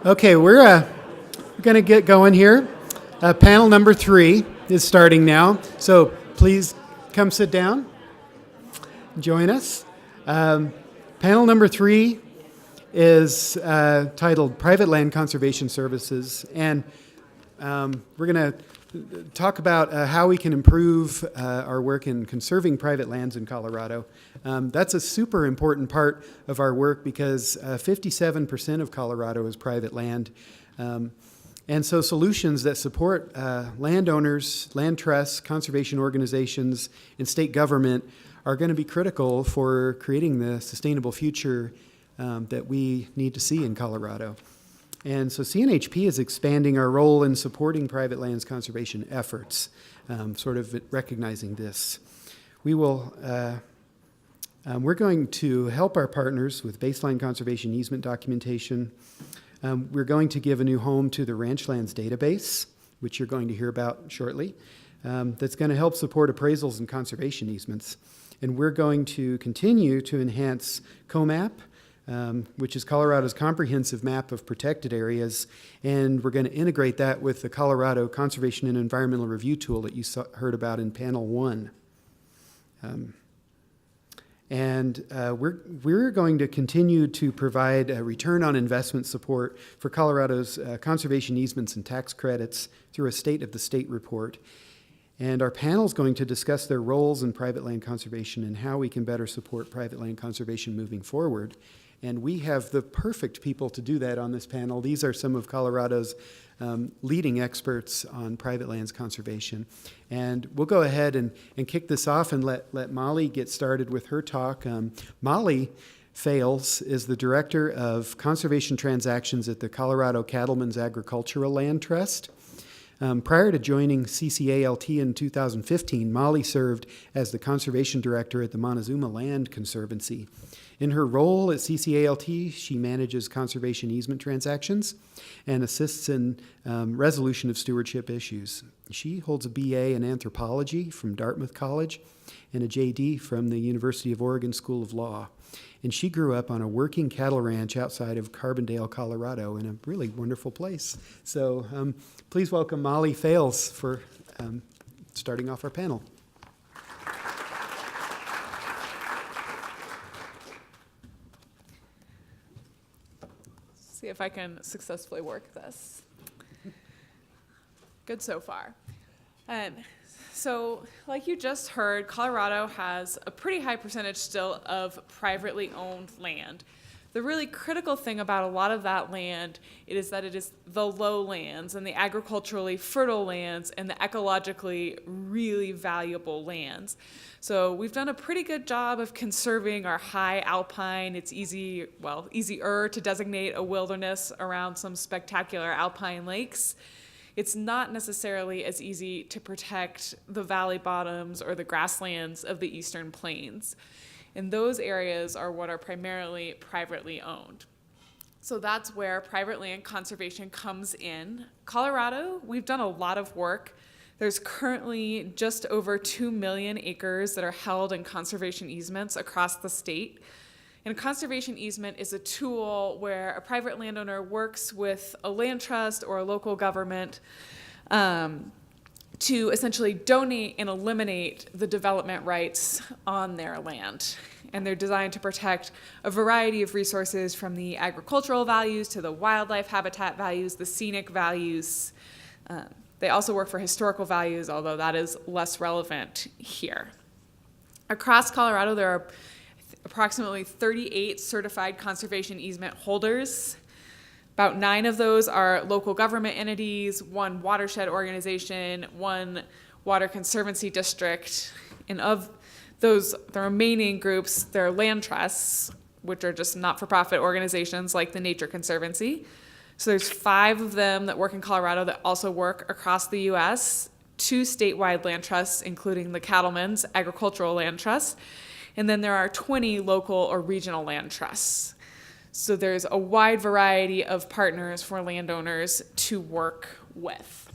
Okay, we're going to get going here. Panel number 3 is starting now, so please come sit down, join us. Panel number 3 is titled Private Land Conservation Services, and we're going to talk about how we can improve our work in conserving private lands in Colorado. That's a super important part of our work because 57% of Colorado is private land. And so solutions that support landowners, land trusts, conservation organizations, and state government are going to be critical for creating the sustainable future that we need to see in Colorado. And so CNHP is expanding our role in supporting private lands conservation efforts, sort of recognizing this. We're going to help our partners with baseline conservation easement documentation. We're going to give a new home to the Ranchlands Database, which you're going to hear about shortly, that's going to help support appraisals and conservation easements. And we're going to continue to enhance COMaP, which is Colorado's comprehensive map of protected areas, and we're going to integrate that with the Colorado Conservation and Environmental Review tool that you heard about in panel 1. We're going to continue to provide return on investment support for Colorado's conservation easements and tax credits through a State of the State report. And our panel is going to discuss their roles in private land conservation and how we can better support private land conservation moving forward. And we have the perfect people to do that on this panel. These are some of Colorado's leading experts on private lands conservation. And we'll go ahead and kick this off and let Molly get started with her talk. Molly Fales is the Director of Conservation Transactions at the Colorado Cattlemen's Agricultural Land Trust. Prior to joining CCALT in 2015, Molly served as the Conservation Director at the Montezuma Land Conservancy. In her role at CCALT, she manages conservation easement transactions and assists in resolution of stewardship issues. She holds a BA in anthropology from Dartmouth College and a JD from the University of Oregon School of Law. And she grew up on a working cattle ranch outside of Carbondale, Colorado, in a really wonderful place. So please welcome Molly Fales for starting off our panel. See if I can successfully work this. Good so far. So like you just heard, Colorado has a pretty high percentage still of privately owned land. The really critical thing about a lot of that land is that it is the lowlands and the agriculturally fertile lands and the ecologically really valuable lands. So we've done a pretty good job of conserving our high alpine. It's easier to designate a wilderness around some spectacular alpine lakes. It's not necessarily as easy to protect the valley bottoms or the grasslands of the eastern plains. And those areas are what are primarily privately owned. So that's where private land conservation comes in. Colorado, we've done a lot of work. There's currently just over 2 million acres that are held in conservation easements across the state. And a conservation easement is a tool where a private landowner works with a land trust or a local government to essentially donate and eliminate the development rights on their land. And they're designed to protect a variety of resources from the agricultural values to the wildlife habitat values, the scenic values. They also work for historical values, although that is less relevant here. Across Colorado, there are approximately 38 certified conservation easement holders. About 9 of those are local government entities, 1 watershed organization, 1 water conservancy district. And of those, the remaining groups, there are land trusts, which are just not-for-profit organizations like the Nature Conservancy. So there's 5 of them that work in Colorado that also work across the U.S., 2 statewide land trusts, including the Cattlemen's Agricultural Land Trust, and then there are 20 local or regional land trusts. So there's a wide variety of partners for landowners to work with.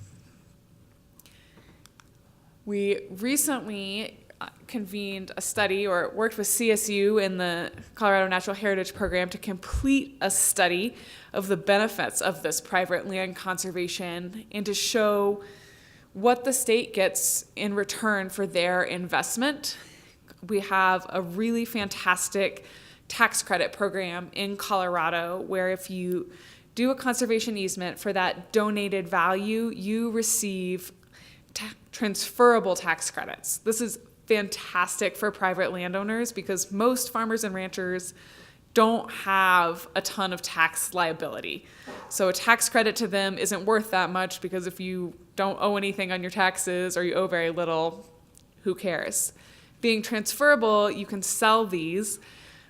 We recently convened a study, or worked with CSU in the Colorado Natural Heritage Program to complete a study of the benefits of this private land conservation and to show what the state gets in return for their investment. We have a really fantastic tax credit program in Colorado where if you do a conservation easement for that donated value, you receive transferable tax credits. This is fantastic for private landowners because most farmers and ranchers don't have a ton of tax liability. So a tax credit to them isn't worth that much because if you don't owe anything on your taxes or you owe very little, who cares? Being transferable, you can sell these,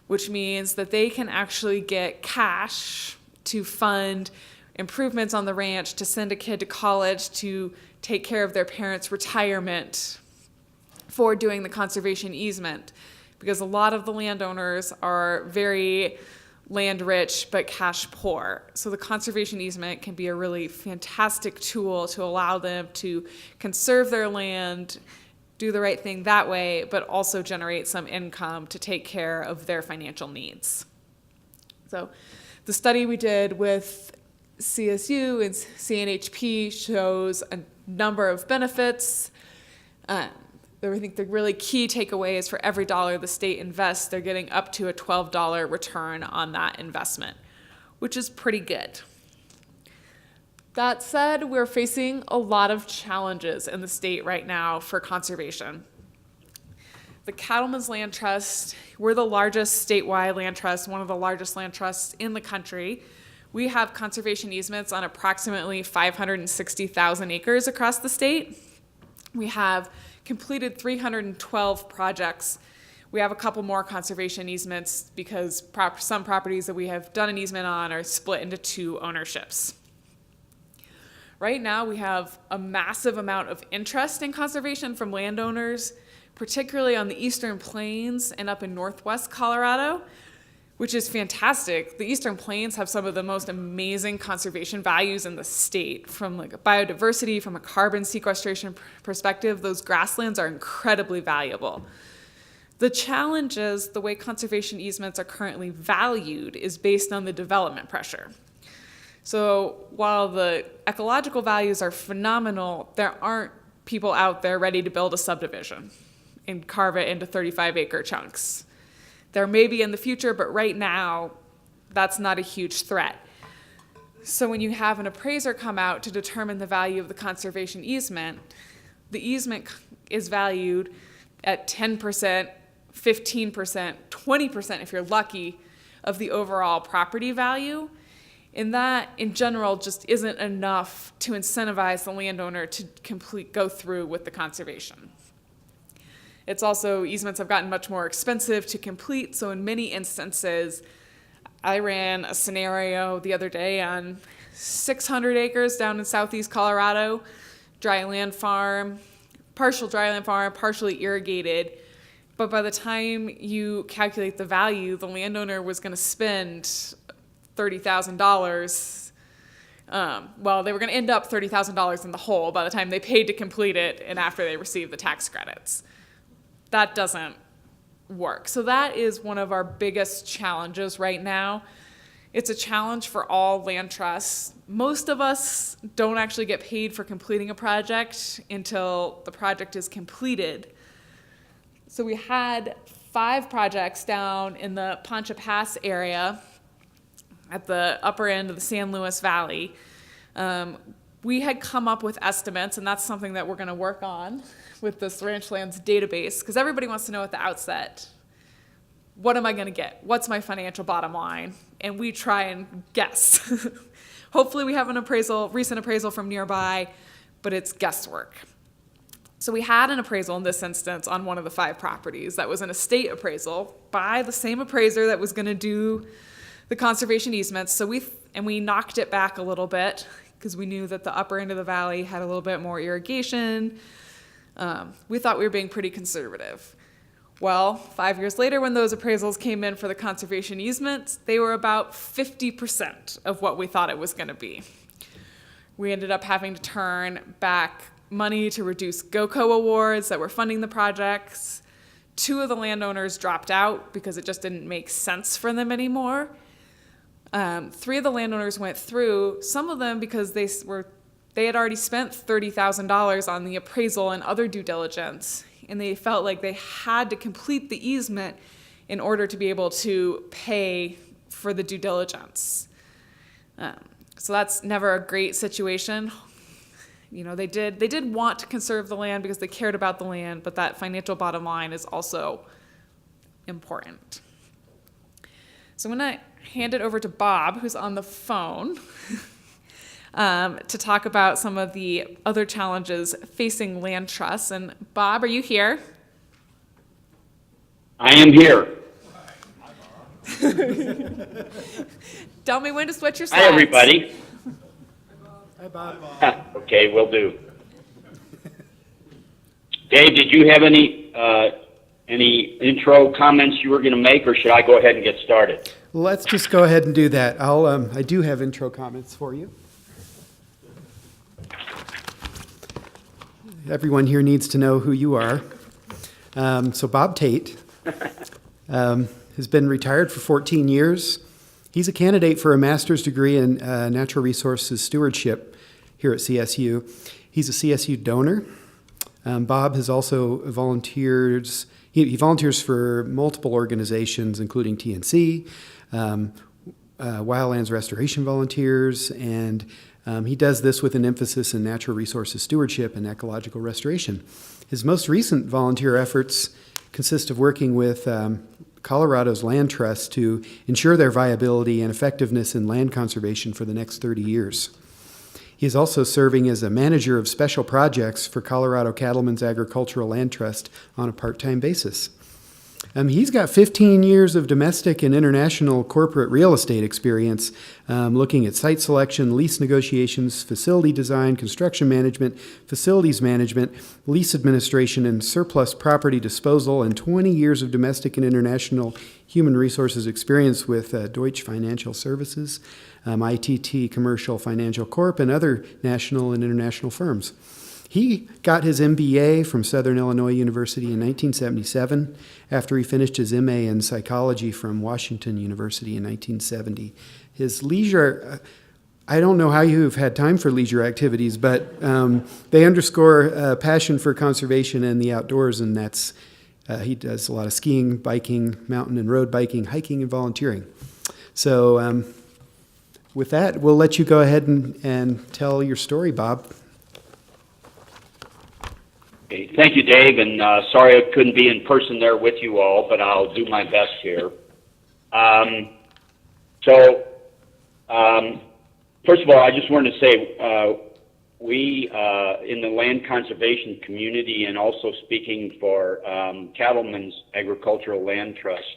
which means that they can actually get cash to fund improvements on the ranch, to send a kid to college, to take care of their parents' retirement for doing the conservation easement. Because a lot of the landowners are very land rich but cash poor. So the conservation easement can be a really fantastic tool to allow them to conserve their land, do the right thing that way, but also generate some income to take care of their financial needs. So the study we did with CSU and CNHP shows a number of benefits. I think the really key takeaway is for every dollar the state invests, they're getting up to a $12 return on that investment, which is pretty good. That said, we're facing a lot of challenges in the state right now for conservation. The Cattlemen's Land Trust, we're the largest statewide land trust, one of the largest land trusts in the country. We have conservation easements on approximately 560,000 acres across the state. We have completed 312 projects. We have a couple more conservation easements because some properties that we have done an easement on are split into 2 ownerships. Right now, we have a massive amount of interest in conservation from landowners, particularly on the Eastern Plains and up in Northwest Colorado, which is fantastic. The Eastern Plains have some of the most amazing conservation values in the state. From like a biodiversity, from a carbon sequestration perspective, those grasslands are incredibly valuable. The challenge is the way conservation easements are currently valued is based on the development pressure. So while the ecological values are phenomenal, there aren't people out there ready to build a subdivision and carve it into 35-acre chunks. There may be in the future, but right now, that's not a huge threat. So when you have an appraiser come out to determine the value of the conservation easement, the easement is valued at 10%, 15%, 20% if you're lucky, of the overall property value. And that, in general, just isn't enough to incentivize the landowner to go through with the conservation. It's also, easements have gotten much more expensive to complete, so in many instances, I ran a scenario the other day on 600 acres down in southeast Colorado, dryland farm, partial dryland farm, partially irrigated, but by the time you calculate the value, the landowner was going to spend $30,000. Well, they were going to end up $30,000 in the hole by the time they paid to complete it and after they received the tax credits. That doesn't work. So that is one of our biggest challenges right now. It's a challenge for all land trusts. Most of us don't actually get paid for completing a project until the project is completed. So we had 5 projects down in the Poncha Pass area at the upper end of the San Luis Valley. We had come up with estimates, and that's something that we're going to work on with this Ranchlands Database, because everybody wants to know at the outset, what am I going to get? What's my financial bottom line? And we try and guess. Hopefully we have an recent appraisal from nearby, but it's guesswork. So we had an appraisal in this instance on one of the 5 properties that was an estate appraisal by the same appraiser that was going to do the conservation easements. So we knocked it back a little bit because we knew that the upper end of the valley had a little bit more irrigation. We thought we were being pretty conservative. Well, 5 years later, when those appraisals came in for the conservation easements, they were about 50% of what we thought it was going to be. We ended up having to turn back money to reduce GOCO awards that were funding the projects. 2 of the landowners dropped out because it just didn't make sense for them anymore. 3 of the landowners went through, some of them because they had already spent $30,000 on the appraisal and other due diligence, and they felt like they had to complete the easement in order to be able to pay for the due diligence. So that's never a great situation. You know, they did want to conserve the land because they cared about the land, but that financial bottom line is also important. So I'm going to hand it over to Bob, who's on the phone, to talk about some of the other challenges facing land trusts. And Bob, are you here? I am here. Tell me when to switch your slides. Hi, everybody. Hi, Bob. Okay, will do. Dave, did you have any intro comments you were going to make, or should I go ahead and get started? Let's just go ahead and do that. I do have intro comments for you. Everyone here needs to know who you are. So Bob Tate has been retired for 14 years. He's a candidate for a master's degree in natural resources stewardship here at CSU. He's a CSU donor. Bob has also volunteers. He volunteers for multiple organizations, including TNC, Wildlands Restoration Volunteers, and he does this with an emphasis in natural resources stewardship and ecological restoration. His most recent volunteer efforts consist of working with Colorado's land trusts to ensure their viability and effectiveness in land conservation for the next 30 years. He is also serving as a manager of special projects for Colorado Cattlemen's Agricultural Land Trust on a part-time basis. He's got 15 years of domestic and international corporate real estate experience, looking at site selection, lease negotiations, facility design, construction management, facilities management, lease administration, and surplus property disposal, and 20 years of domestic and international human resources experience with Deutsche Financial Services, ITT Commercial Financial Corp., and other national and international firms. He got his MBA from Southern Illinois University in 1977 after he finished his MA in psychology from Washington University in 1970. His leisure, I don't know how you've had time for leisure activities, but they underscore a passion for conservation and the outdoors, and that's, he does a lot of skiing, biking, mountain and road biking, hiking, and volunteering. So with that, we'll let you go ahead and tell your story, Bob. Okay, thank you, Dave, and sorry I couldn't be in person there with you all, but I'll do my best here. First of all, I just wanted to say we, in the land conservation community, and also speaking for Cattlemen's Agricultural Land Trust,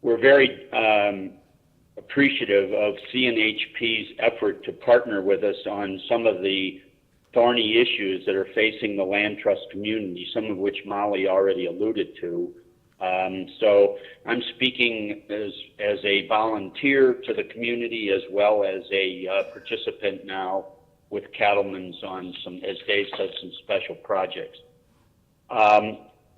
we're very appreciative of CNHP's effort to partner with us on some of the thorny issues that are facing the land trust community, some of which Molly already alluded to. So I'm speaking as a volunteer to the community as well as a participant now with Cattlemen's on some, as Dave said, some special projects.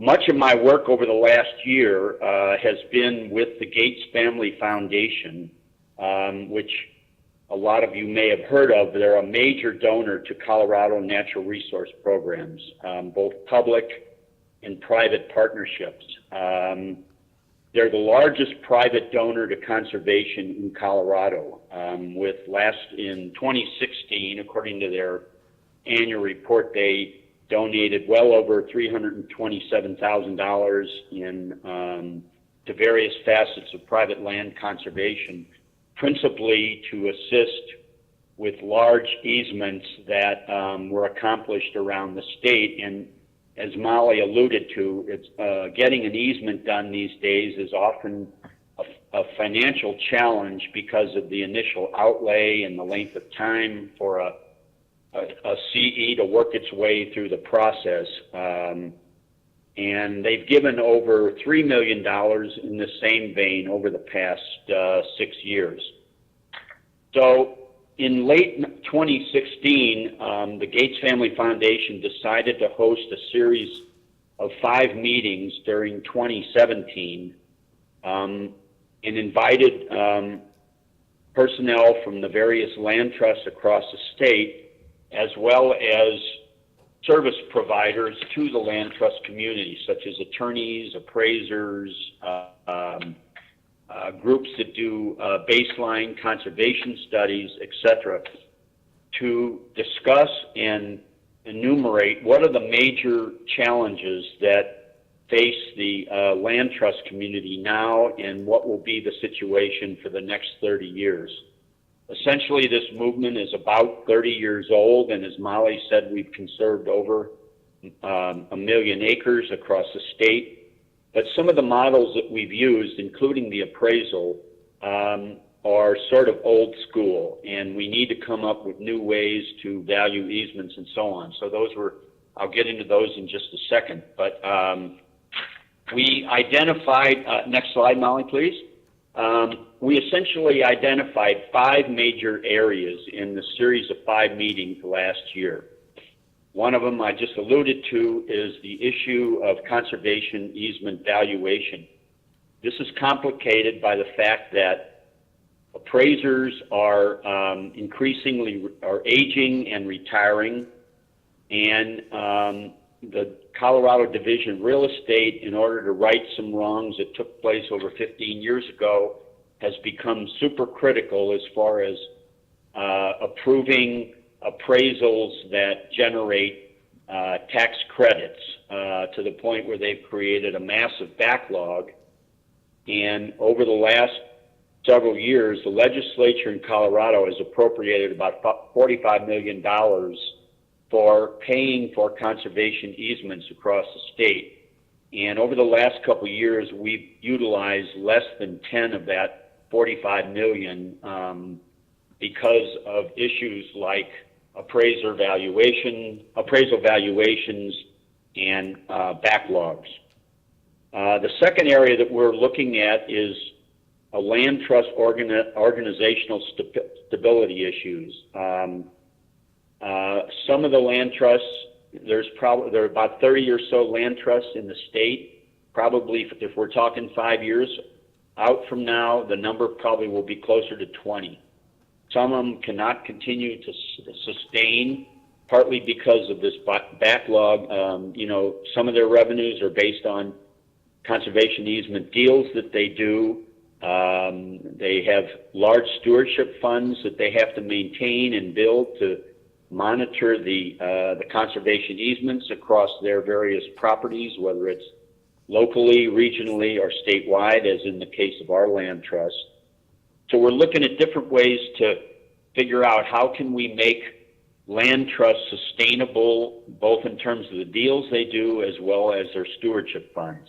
Much of my work over the last year has been with the Gates Family Foundation, which a lot of you may have heard of. They're a major donor to Colorado natural resource programs, both public and private partnerships. They're the largest private donor to conservation in Colorado, with in 2016, according to their annual report, they donated well over $327,000 to various facets of private land conservation, principally to assist with large easements that were accomplished around the state. And as Molly alluded to, it's getting an easement done these days is often a financial challenge because of the initial outlay and the length of time for a CE to work its way through the process. And they've given over $3 million in the same vein over the past 6 years. So in late 2016, the Gates Family Foundation decided to host a series of 5 meetings during 2017 and invited personnel from the various land trusts across the state, as well as service providers to the land trust community, such as attorneys, appraisers, groups that do baseline conservation studies, etc., to discuss and enumerate what are the major challenges that face the land trust community now and what will be the situation for the next 30 years. Essentially, this movement is about 30 years old, and as Molly said, we've conserved over 1 million acres across the state. But some of the models that we've used, including the appraisal, are sort of old school, and we need to come up with new ways to value easements and so on. So those were, I'll get into those in just a second. But we identified, next slide, Molly, please. We essentially identified 5 major areas in the series of 5 meetings last year. One of them I just alluded to is the issue of conservation easement valuation. This is complicated by the fact that appraisers are increasingly aging and retiring, and the Colorado Division of Real Estate, in order to right some wrongs that took place over 15 years ago, has become super critical as far as approving appraisals that generate tax credits to the point where they've created a massive backlog. And over the last several years, the legislature in Colorado has appropriated about $45 million for paying for conservation easements across the state. And over the last couple of years, we've utilized less than 10 of that 45 million because of issues like appraisal valuations and backlogs. The second area that we're looking at is a land trust organizational stability issues. Some of the land trusts, there are about 30 or so land trusts in the state. Probably, if we're talking 5 years out from now, the number probably will be closer to 20. Some of them cannot continue to sustain, partly because of this backlog. You know, some of their revenues are based on conservation easement deals that they do. They have large stewardship funds that they have to maintain and build to monitor the conservation easements across their various properties, whether it's locally, regionally, or statewide, as in the case of our land trust. So we're looking at different ways to figure out how can we make land trusts sustainable, both in terms of the deals they do as well as their stewardship funds.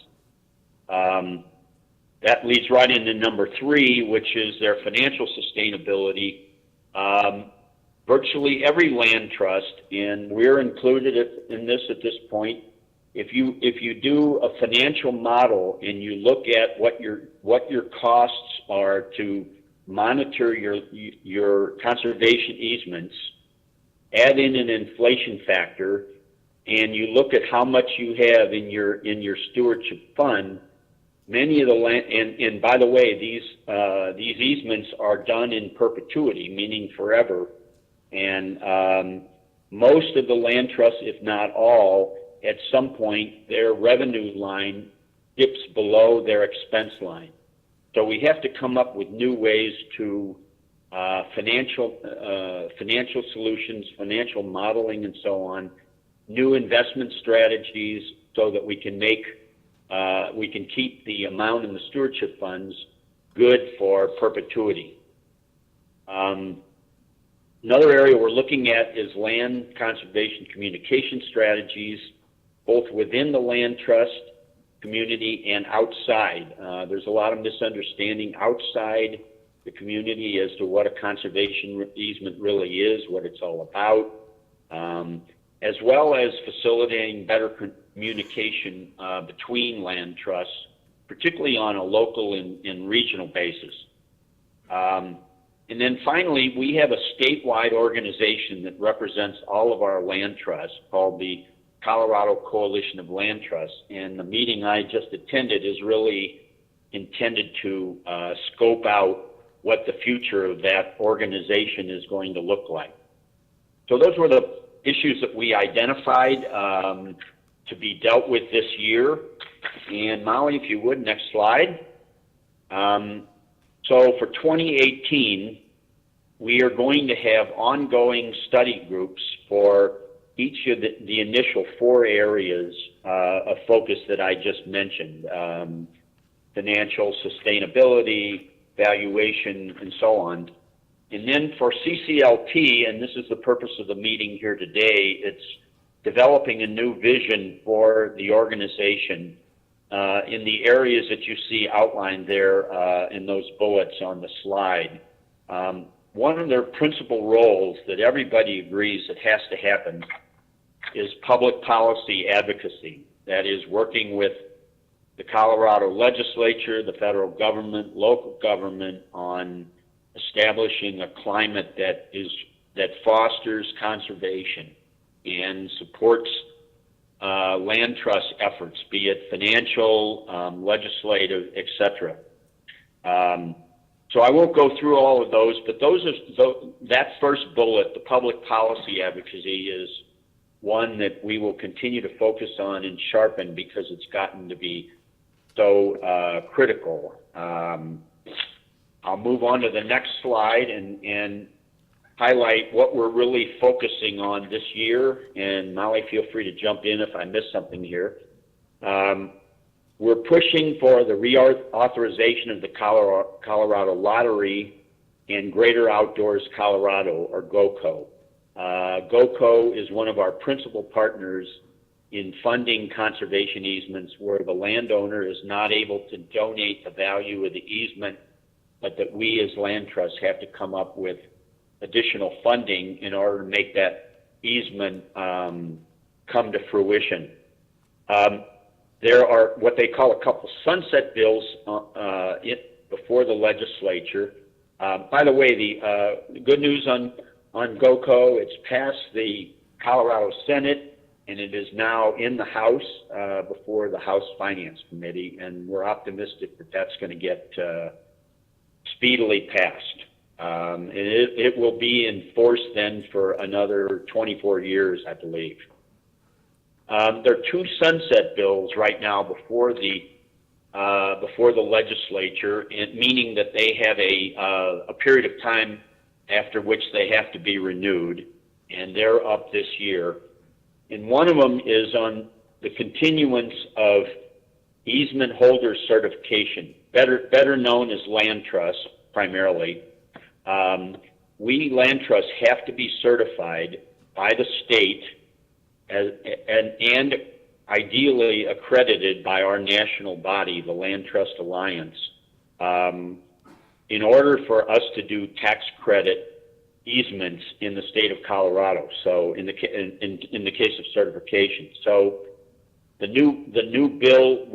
That leads right into number 3, which is their financial sustainability. Virtually every land trust, and we're included in this at this point, if you do a financial model and you look at what your costs are to monitor your conservation easements, add in an inflation factor, and you look at how much you have in your stewardship fund, many of the land, and by the way, these easements are done in perpetuity, meaning forever, and most of the land trusts, if not all, at some point their revenue line dips below their expense line. So we have to come up with new ways to financial solutions, financial modeling, and so on, new investment strategies, so that we can keep the amount in the stewardship funds good for perpetuity. Another area we're looking at is land conservation communication strategies, both within the land trust community and outside. There's a lot of misunderstanding outside the community as to what a conservation easement really is, what it's all about, as well as facilitating better communication between land trusts, particularly on a local and regional basis. And then finally, we have a statewide organization that represents all of our land trusts called the Colorado Coalition of Land Trusts, and the meeting I just attended is really intended to scope out what the future of that organization is going to look like. So those were the issues that we identified to be dealt with this year. And Molly, if you would, next slide. So for 2018, we are going to have ongoing study groups for each of the initial 4 areas of focus that I just mentioned, financial, sustainability, valuation, and so on. And then for CCLT, and this is the purpose of the meeting here today, it's developing a new vision for the organization in the areas that you see outlined there in those bullets on the slide. One of their principal roles that everybody agrees that has to happen is public policy advocacy. That is working with the Colorado legislature, the federal government, local government on establishing a climate that fosters conservation and supports land trust efforts, be it financial, legislative, etc. So I won't go through all of those, but that first bullet, the public policy advocacy, is one that we will continue to focus on and sharpen because it's gotten to be so critical. I'll move on to the next slide and highlight what we're really focusing on this year. And Molly, feel free to jump in if I miss something here. We're pushing for the reauthorization of the Colorado Lottery and Greater Outdoors Colorado, or GOCO. GOCO is one of our principal partners in funding conservation easements where the landowner is not able to donate the value of the easement, but that we as land trusts have to come up with additional funding in order to make that easement come to fruition. There are what they call a couple sunset bills before the legislature. By the way, the good news on GOCO, it's passed the Colorado Senate, and it is now in the House before the House Finance Committee, and we're optimistic that that's going to get speedily passed. And it will be in force then for another 24 years, I believe. There are 2 sunset bills right now before the legislature, meaning that they have a period of time after which they have to be renewed, and they're up this year. And one of them is on the continuance of easement holder certification, better known as land trusts primarily. We land trusts have to be certified by the state and ideally accredited by our national body, the Land Trust Alliance, in order for us to do tax credit easements in the state of Colorado. So in the case of certification, so the new bill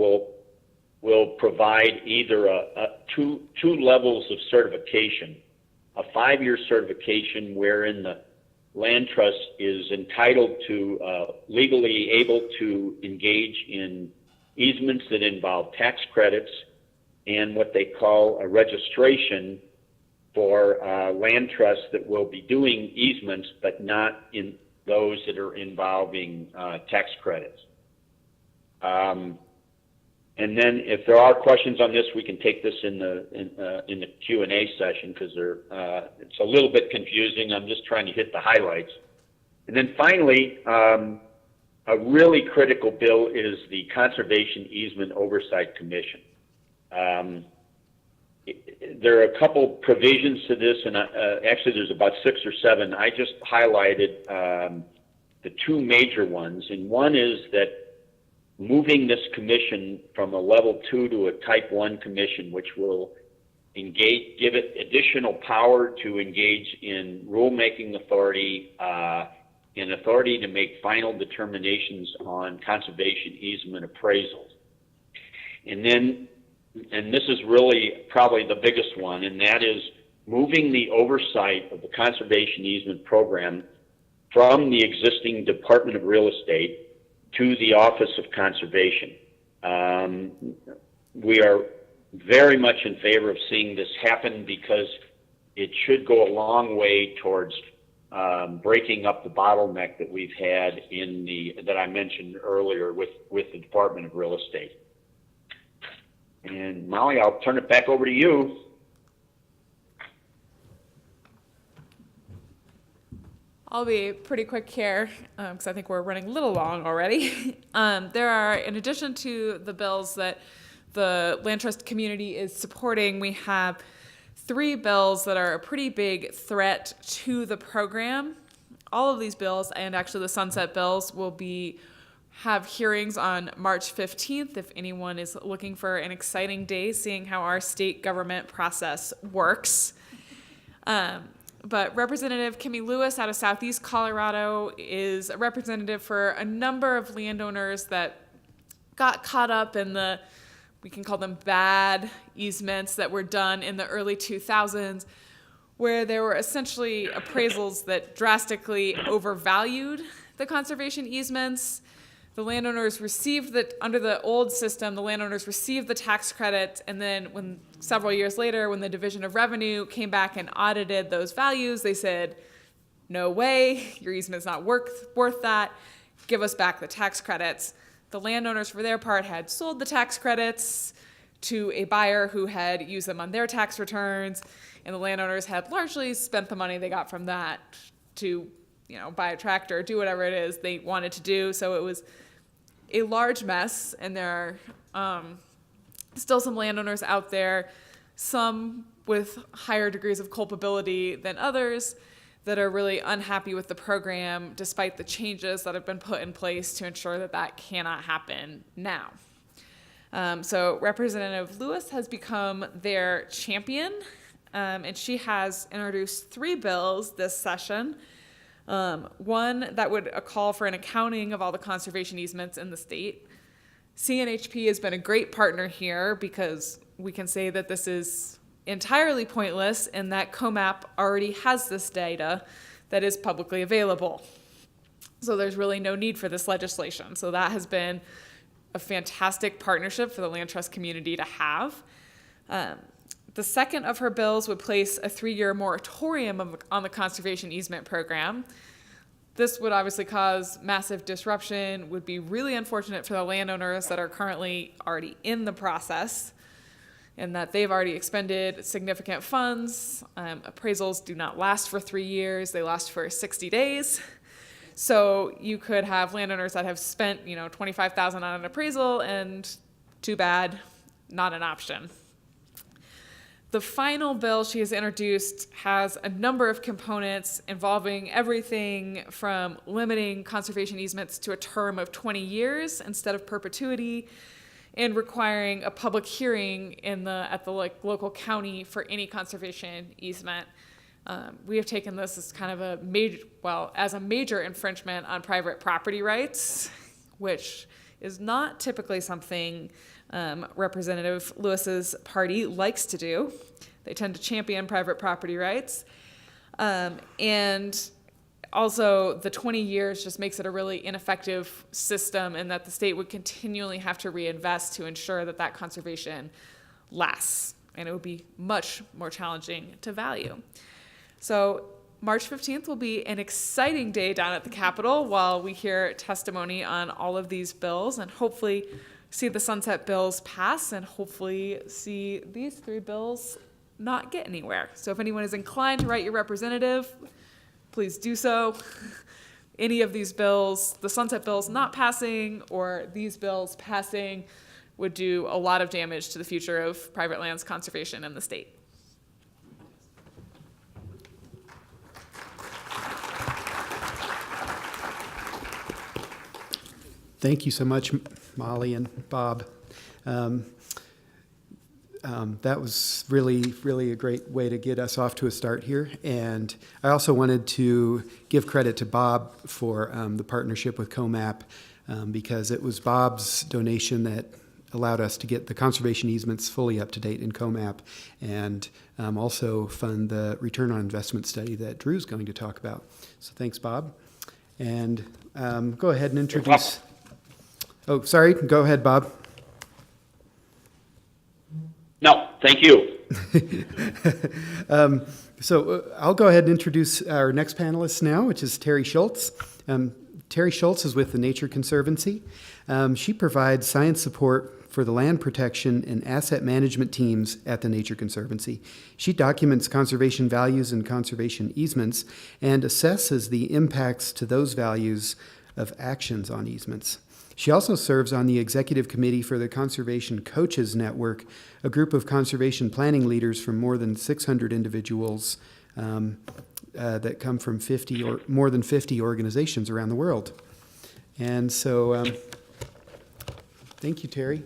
will provide either two levels of certification, a 5-year certification wherein the land trust is entitled to legally able to engage in easements that involve tax credits, and what they call a registration for land trusts that will be doing easements but not in those that are involving tax credits. And then if there are questions on this, we can take this in the Q&A session because it's a little bit confusing. I'm just trying to hit the highlights. And then finally, a really critical bill is the Conservation Easement Oversight Commission. There are a couple provisions to this, and actually there's about 6 or 7. I just highlighted the 2 major ones, and one is that moving this commission from a level 2 to a type 1 commission, which will give it additional power to engage in rulemaking authority and authority to make final determinations on conservation easement appraisals. And this is really probably the biggest one, and that is moving the oversight of the conservation easement program from the existing Department of Real Estate to the Office of Conservation. We are very much in favor of seeing this happen because it should go a long way towards breaking up the bottleneck that we've had that I mentioned earlier with the Department of Real Estate. And Molly, I'll turn it back over to you. I'll be pretty quick here because I think we're running a little long already. There are, in addition to the bills that the land trust community is supporting, we have 3 bills that are a pretty big threat to the program. All of these bills, and actually the sunset bills, will have hearings on March 15th if anyone is looking for an exciting day seeing how our state government process works. But Representative Kimmy Lewis out of Southeast Colorado is a representative for a number of landowners that got caught up in we can call them bad easements that were done in the early 2000s, where there were essentially appraisals that drastically overvalued the conservation easements. The landowners received under the old system, the landowners received the tax credit, and then several years later, when the Division of Revenue came back and audited those values, they said, no way, your easement's not worth that, give us back the tax credits. The landowners, for their part, had sold the tax credits to a buyer who had used them on their tax returns, and the landowners had largely spent the money they got from that to, buy a tractor, do whatever it is they wanted to do. So it was a large mess, and there are still some landowners out there, some with higher degrees of culpability than others, that are really unhappy with the program despite the changes that have been put in place to ensure that that cannot happen now. So Representative Lewis has become their champion, and she has introduced 3 bills this session. One that would call for an accounting of all the conservation easements in the state. CNHP has been a great partner here because we can say that this is entirely pointless and that COMaP already has this data that is publicly available. So there's really no need for this legislation. So that has been a fantastic partnership for the land trust community to have. The second of her bills would place a 3-year moratorium on the conservation easement program. This would obviously cause massive disruption, would be really unfortunate for the landowners that are currently already in the process, and that they've already expended significant funds. Appraisals do not last for 3 years, they last for 60 days. So you could have landowners that have spent, $25,000 on an appraisal, and too bad, not an option. The final bill she has introduced has a number of components involving everything from limiting conservation easements to a term of 20 years instead of perpetuity, and requiring a public hearing at the local county for any conservation easement. We have taken this as kind of a major infringement on private property rights, which is not typically something Representative Lewis's party likes to do. They tend to champion private property rights. And also the 20 years just makes it a really ineffective system, and that the state would continually have to reinvest to ensure that conservation lasts. And it would be much more challenging to value. So March 15th will be an exciting day down at the Capitol while we hear testimony on all of these bills, and hopefully see the sunset bills pass, and hopefully see these 3 bills not get anywhere. So if anyone is inclined to write your representative, please do so. Any of these bills, the sunset bills not passing or these bills passing, would do a lot of damage to the future of private lands conservation in the state. Thank you so much, Molly and Bob. That was really a great way to get us off to a start here. And I also wanted to give credit to Bob for the partnership with COMaP, because it was Bob's donation that allowed us to get the conservation easements fully up to date in COMaP, and also fund the return on investment study that Drew's going to talk about. So thanks, Bob. And go ahead and introduce Oh, sorry. Go ahead, Bob. No, thank you. So I'll go ahead and introduce our next panelist now, which is Terry Schultz. Terry Schultz is with the Nature Conservancy. She provides science support for the land protection and asset management teams at the Nature Conservancy. She documents conservation values and conservation easements and assesses the impacts to those values of actions on easements. She also serves on the executive committee for the Conservation Coaches Network, a group of conservation planning leaders from more than 600 individuals that come from 50 or more than 50 organizations around the world. And so, thank you, Terry.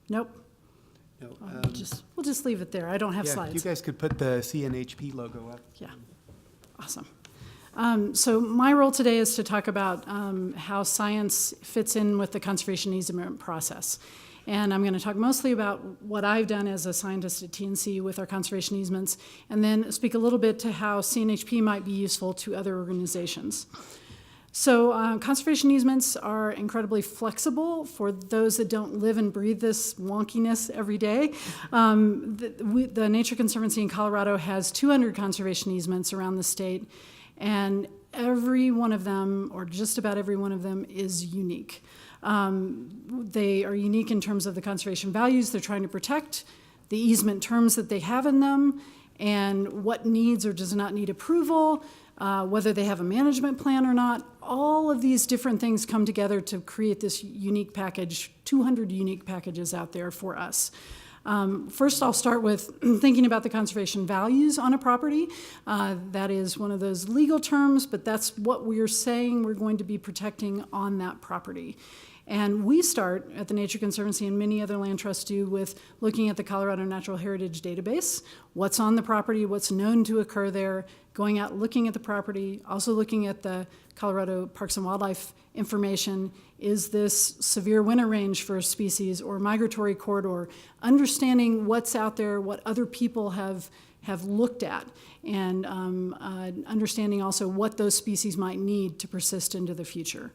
Nope. No, We'll just leave it there. I don't have yeah, slides. you guys could put the CNHP logo up. Yeah, awesome. So my role today is to talk about how science fits in with the conservation easement process. And I'm going to talk mostly about what I've done as a scientist at TNC with our conservation easements, and then speak a little bit to how CNHP might be useful to other organizations. So conservation easements are incredibly flexible for those that don't live and breathe this wonkiness every day. The Nature Conservancy in Colorado has 200 conservation easements around the state, and every one of them, or just about every one of them, is unique. They are unique in terms of the conservation values they're trying to protect, the easement terms that they have in them, and what needs or does not need approval, whether they have a management plan or not. All of these different things come together to create this unique package, 200 unique packages out there for us. First, I'll start with thinking about the conservation values on a property. That is one of those legal terms, but that's what we're saying we're going to be protecting on that property. And we start at the Nature Conservancy, and many other land trusts do, with looking at the Colorado Natural Heritage Database, what's on the property, what's known to occur there, going out looking at the property, also looking at the Colorado Parks and Wildlife information. Is this severe winter range for a species or migratory corridor? Understanding what's out there, what other people have looked at, and understanding also what those species might need to persist into the future.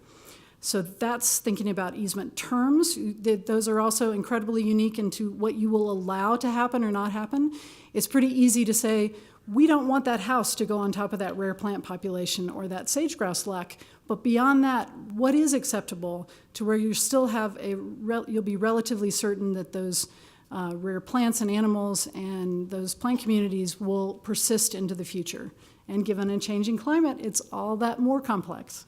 So that's thinking about easement terms. Those are also incredibly unique into what you will allow to happen or not happen. It's pretty easy to say, we don't want that house to go on top of that rare plant population or that sage-grouse lek, but beyond that, what is acceptable to where you still have you'll be relatively certain that those rare plants and animals and those plant communities will persist into the future. And given a changing climate, it's all that more complex.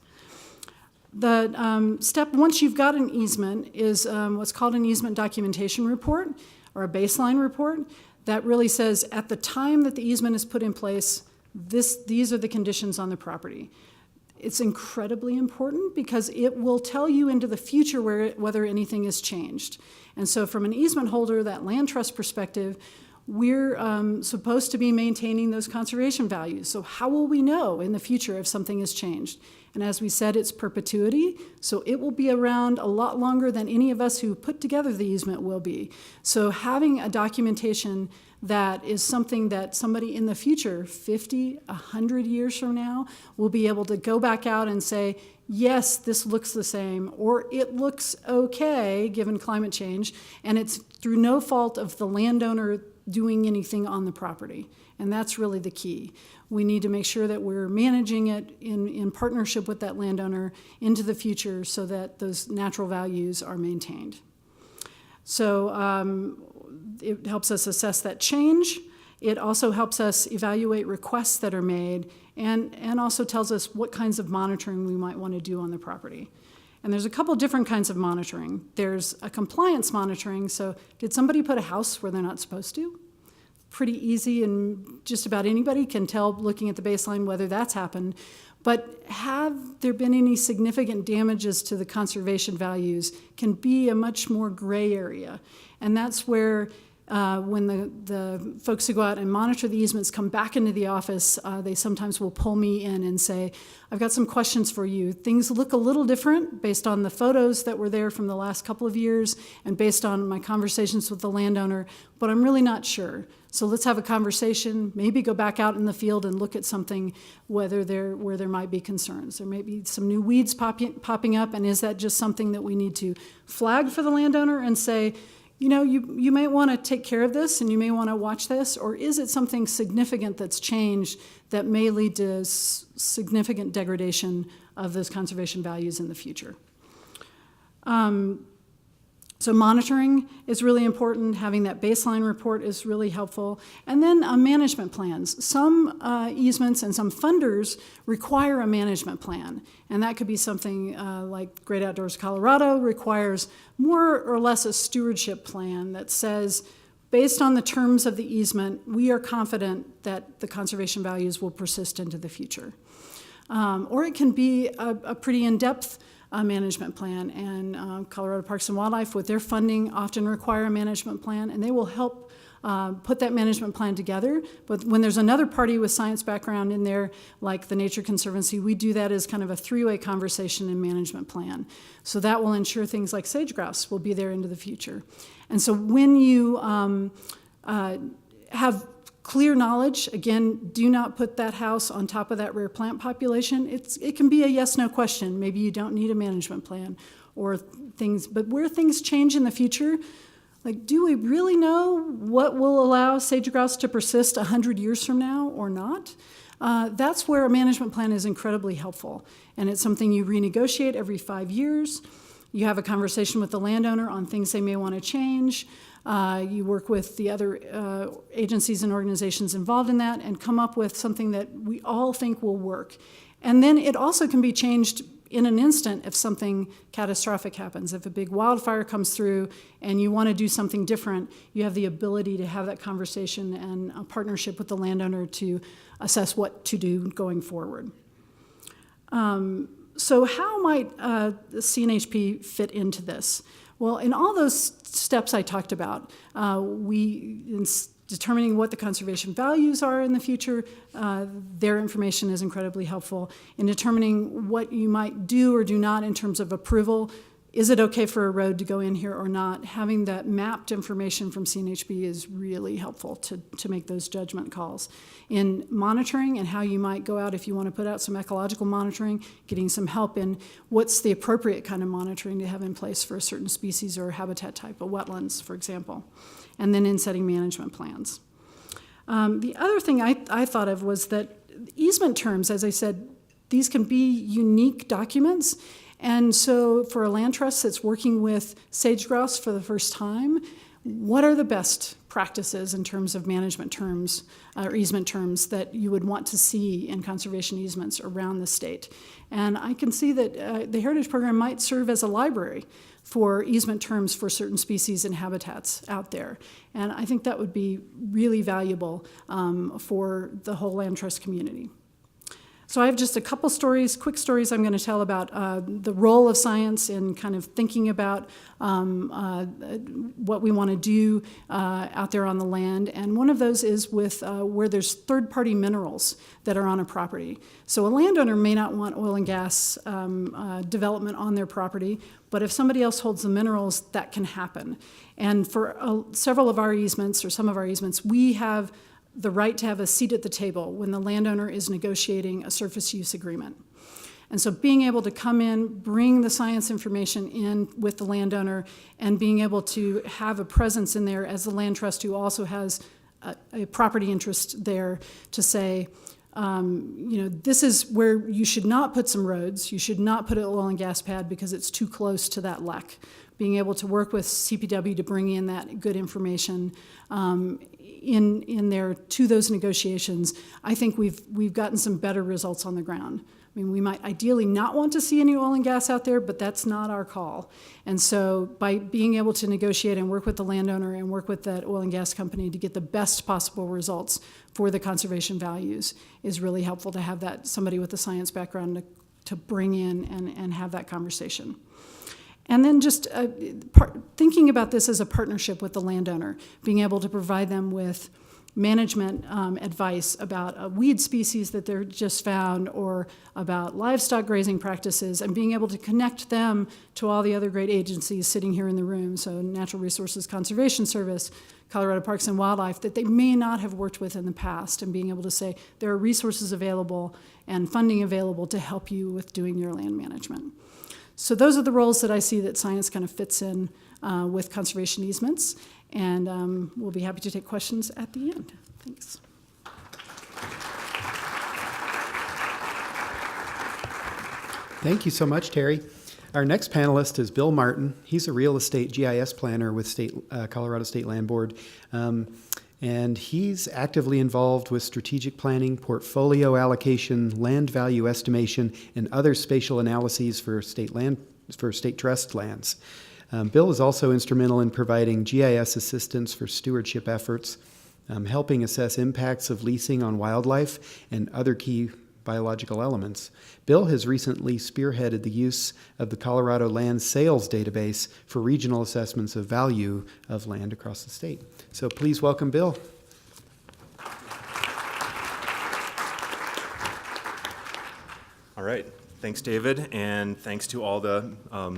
The step, once you've got an easement, is what's called an easement documentation report, or a baseline report, that really says at the time that the easement is put in place, these are the conditions on the property. It's incredibly important because it will tell you into the future whether anything has changed. And so from an easement holder, that land trust perspective, we're supposed to be maintaining those conservation values. So how will we know in the future if something has changed? And as we said, it's perpetuity, so it will be around a lot longer than any of us who put together the easement will be. So having a documentation that is something that somebody in the future, 50, 100 years from now, will be able to go back out and say, yes, this looks the same, or it looks okay given climate change, and it's through no fault of the landowner doing anything on the property. And that's really the key. We need to make sure that we're managing it in partnership with that landowner into the future so that those natural values are maintained. So it helps us assess that change. It also helps us evaluate requests that are made and also tells us what kinds of monitoring we might want to do on the property. And there's a couple different kinds of monitoring. There's a compliance monitoring, so did somebody put a house where they're not supposed to? Pretty easy, and just about anybody can tell looking at the baseline whether that's happened. But have there been any significant damages to the conservation values can be a much more gray area. And that's where when the folks who go out and monitor the easements come back into the office, they sometimes will pull me in and say, I've got some questions for you. Things look a little different based on the photos that were there from the last couple of years and based on my conversations with the landowner, but I'm really not sure. So let's have a conversation, maybe go back out in the field and look at something where there might be concerns. There may be some new weeds popping up, and is that just something that we need to flag for the landowner and say, you know, you might want to take care of this and you may want to watch this, or is it something significant that's changed that may lead to significant degradation of those conservation values in the future? So monitoring is really important. Having that baseline report is really helpful. And then management plans. Some easements and some funders require a management plan. And that could be something like Great Outdoors Colorado requires more or less a stewardship plan that says, based on the terms of the easement, we are confident that the conservation values will persist into the future. Or it can be a pretty in-depth management plan, and Colorado Parks and Wildlife with their funding often require a management plan, and they will help put that management plan together. But when there's another party with science background in there, like the Nature Conservancy, we do that as kind of a three-way conversation and management plan. So that will ensure things like sage-grouse will be there into the future. And so when you have clear knowledge, again, do not put that house on top of that rare plant population. It can be a yes-no question. Maybe you don't need a management plan or things, but where things change in the future, like, do we really know what will allow sage-grouse to persist 100 years from now or not? That's where a management plan is incredibly helpful. And it's something you renegotiate every 5 years. You have a conversation with the landowner on things they may want to change. You work with the other agencies and organizations involved in that and come up with something that we all think will work. And then it also can be changed in an instant if something catastrophic happens. If a big wildfire comes through and you want to do something different, you have the ability to have that conversation and a partnership with the landowner to assess what to do going forward. So how might the CNHP fit into this? Well, in all those steps I talked about, in determining what the conservation values are in the future, their information is incredibly helpful. In determining what you might do or do not in terms of approval, is it okay for a road to go in here or not? Having that mapped information from CNHP is really helpful to make those judgment calls. In monitoring and how you might go out if you want to put out some ecological monitoring, getting some help in what's the appropriate kind of monitoring to have in place for a certain species or habitat type, of wetlands, for example. And then in setting management plans. The other thing I thought of was that easement terms, as I said, these can be unique documents. And so for a land trust that's working with sage-grouse for the first time, what are the best practices in terms of management terms or easement terms that you would want to see in conservation easements around the state? And I can see that the Heritage Program might serve as a library for easement terms for certain species and habitats out there. And I think that would be really valuable for the whole land trust community. So I have just a couple stories, quick stories I'm going to tell about the role of science in kind of thinking about what we want to do out there on the land. And one of those is with where there's third-party minerals that are on a property. So a landowner may not want oil and gas development on their property, but if somebody else holds the minerals, that can happen. And for several of our easements, or some of our easements, we have the right to have a seat at the table when the landowner is negotiating a surface use agreement. And so being able to come in, bring the science information in with the landowner, and being able to have a presence in there as the land trust who also has a property interest there to say, this is where you should not put some roads, you should not put an oil and gas pad because it's too close to that LEC. Being able to work with CPW to bring in that good information in there to those negotiations, I think we've gotten some better results on the ground. I mean, we might ideally not want to see any oil and gas out there, but that's not our call. And so by being able to negotiate and work with the landowner and work with that oil and gas company to get the best possible results for the conservation values is really helpful to have that somebody with a science background to bring in and have that conversation. And then just thinking about this as a partnership with the landowner, being able to provide them with management advice about a weed species that they're just found or about livestock grazing practices, and being able to connect them to all the other great agencies sitting here in the room, so Natural Resources Conservation Service, Colorado Parks and Wildlife, that they may not have worked with in the past, and being able to say there are resources available and funding available to help you with doing your land management. So those are the roles that I see that science kind of fits in with conservation easements, and we'll be happy to take questions at the end. Thanks. Thank you so much, Terry. Our next panelist is Bill Martin. He's a real estate GIS planner with Colorado State Land Board. And he's actively involved with strategic planning, portfolio allocation, land value estimation, and other spatial analyses for state trust lands. Bill is also instrumental in providing GIS assistance for stewardship efforts, helping assess impacts of leasing on wildlife and other key biological elements. Bill has recently spearheaded the use of the Colorado Land Sales Database for regional assessments of value of land across the state. So please welcome Bill. All right. Thanks, David, and thanks to all the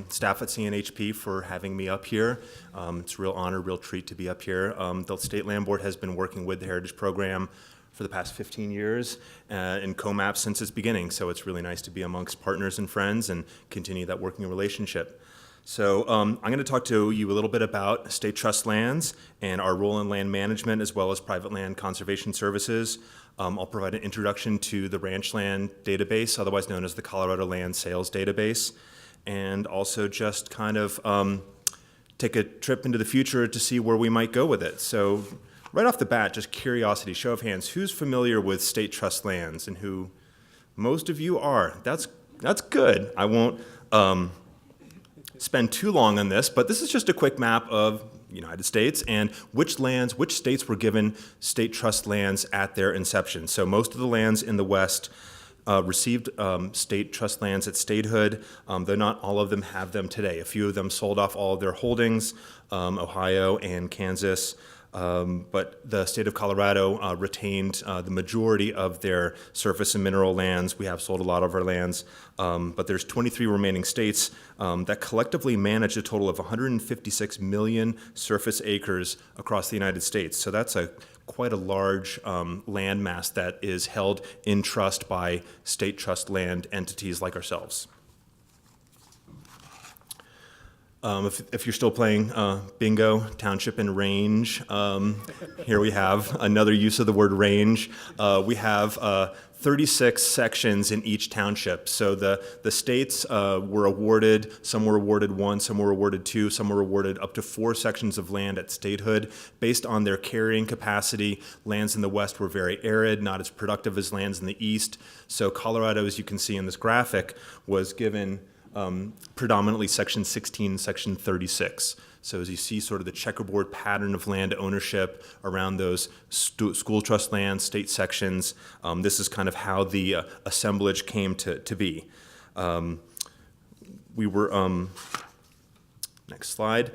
staff at CNHP for having me up here. It's a real honor, real treat to be up here. The State Land Board has been working with the Heritage Program for the past 15 years in COMaP since its beginning, so it's really nice to be amongst partners and friends and continue that working relationship. So I'm going to talk to you a little bit about state trust lands and our role in land management as well as private land conservation services. I'll provide an introduction to the Ranchlands Database, otherwise known as the Colorado Land Sales Database, and also just kind of take a trip into the future to see where we might go with it. So right off the bat, just curiosity, show of hands, who's familiar with state trust lands, and who? Most of you are. That's good. I won't spend too long on this, but this is just a quick map of the United States and which states were given state trust lands at their inception. So most of the lands in the West received state trust lands at statehood, though not all of them have them today. A few of them sold off all of their holdings, Ohio and Kansas. But the state of Colorado retained the majority of their surface and mineral lands. We have sold a lot of our lands, but there's 23 remaining states that collectively manage a total of 156 million surface acres across the United States. So that's quite a large land mass that is held in trust by state trust land entities like ourselves. If you're still playing bingo, township and range, here we have another use of the word range. We have 36 sections in each township. So the states were awarded, some were awarded 1, some were awarded 2, some were awarded up to 4 sections of land at statehood. Based on their carrying capacity, lands in the West were very arid, not as productive as lands in the East. So Colorado, as you can see in this graphic, was given predominantly Section 16, Section 36. So as you see sort of the checkerboard pattern of land ownership around those school trust lands, state sections, this is kind of how the assemblage came to be. We were, next slide.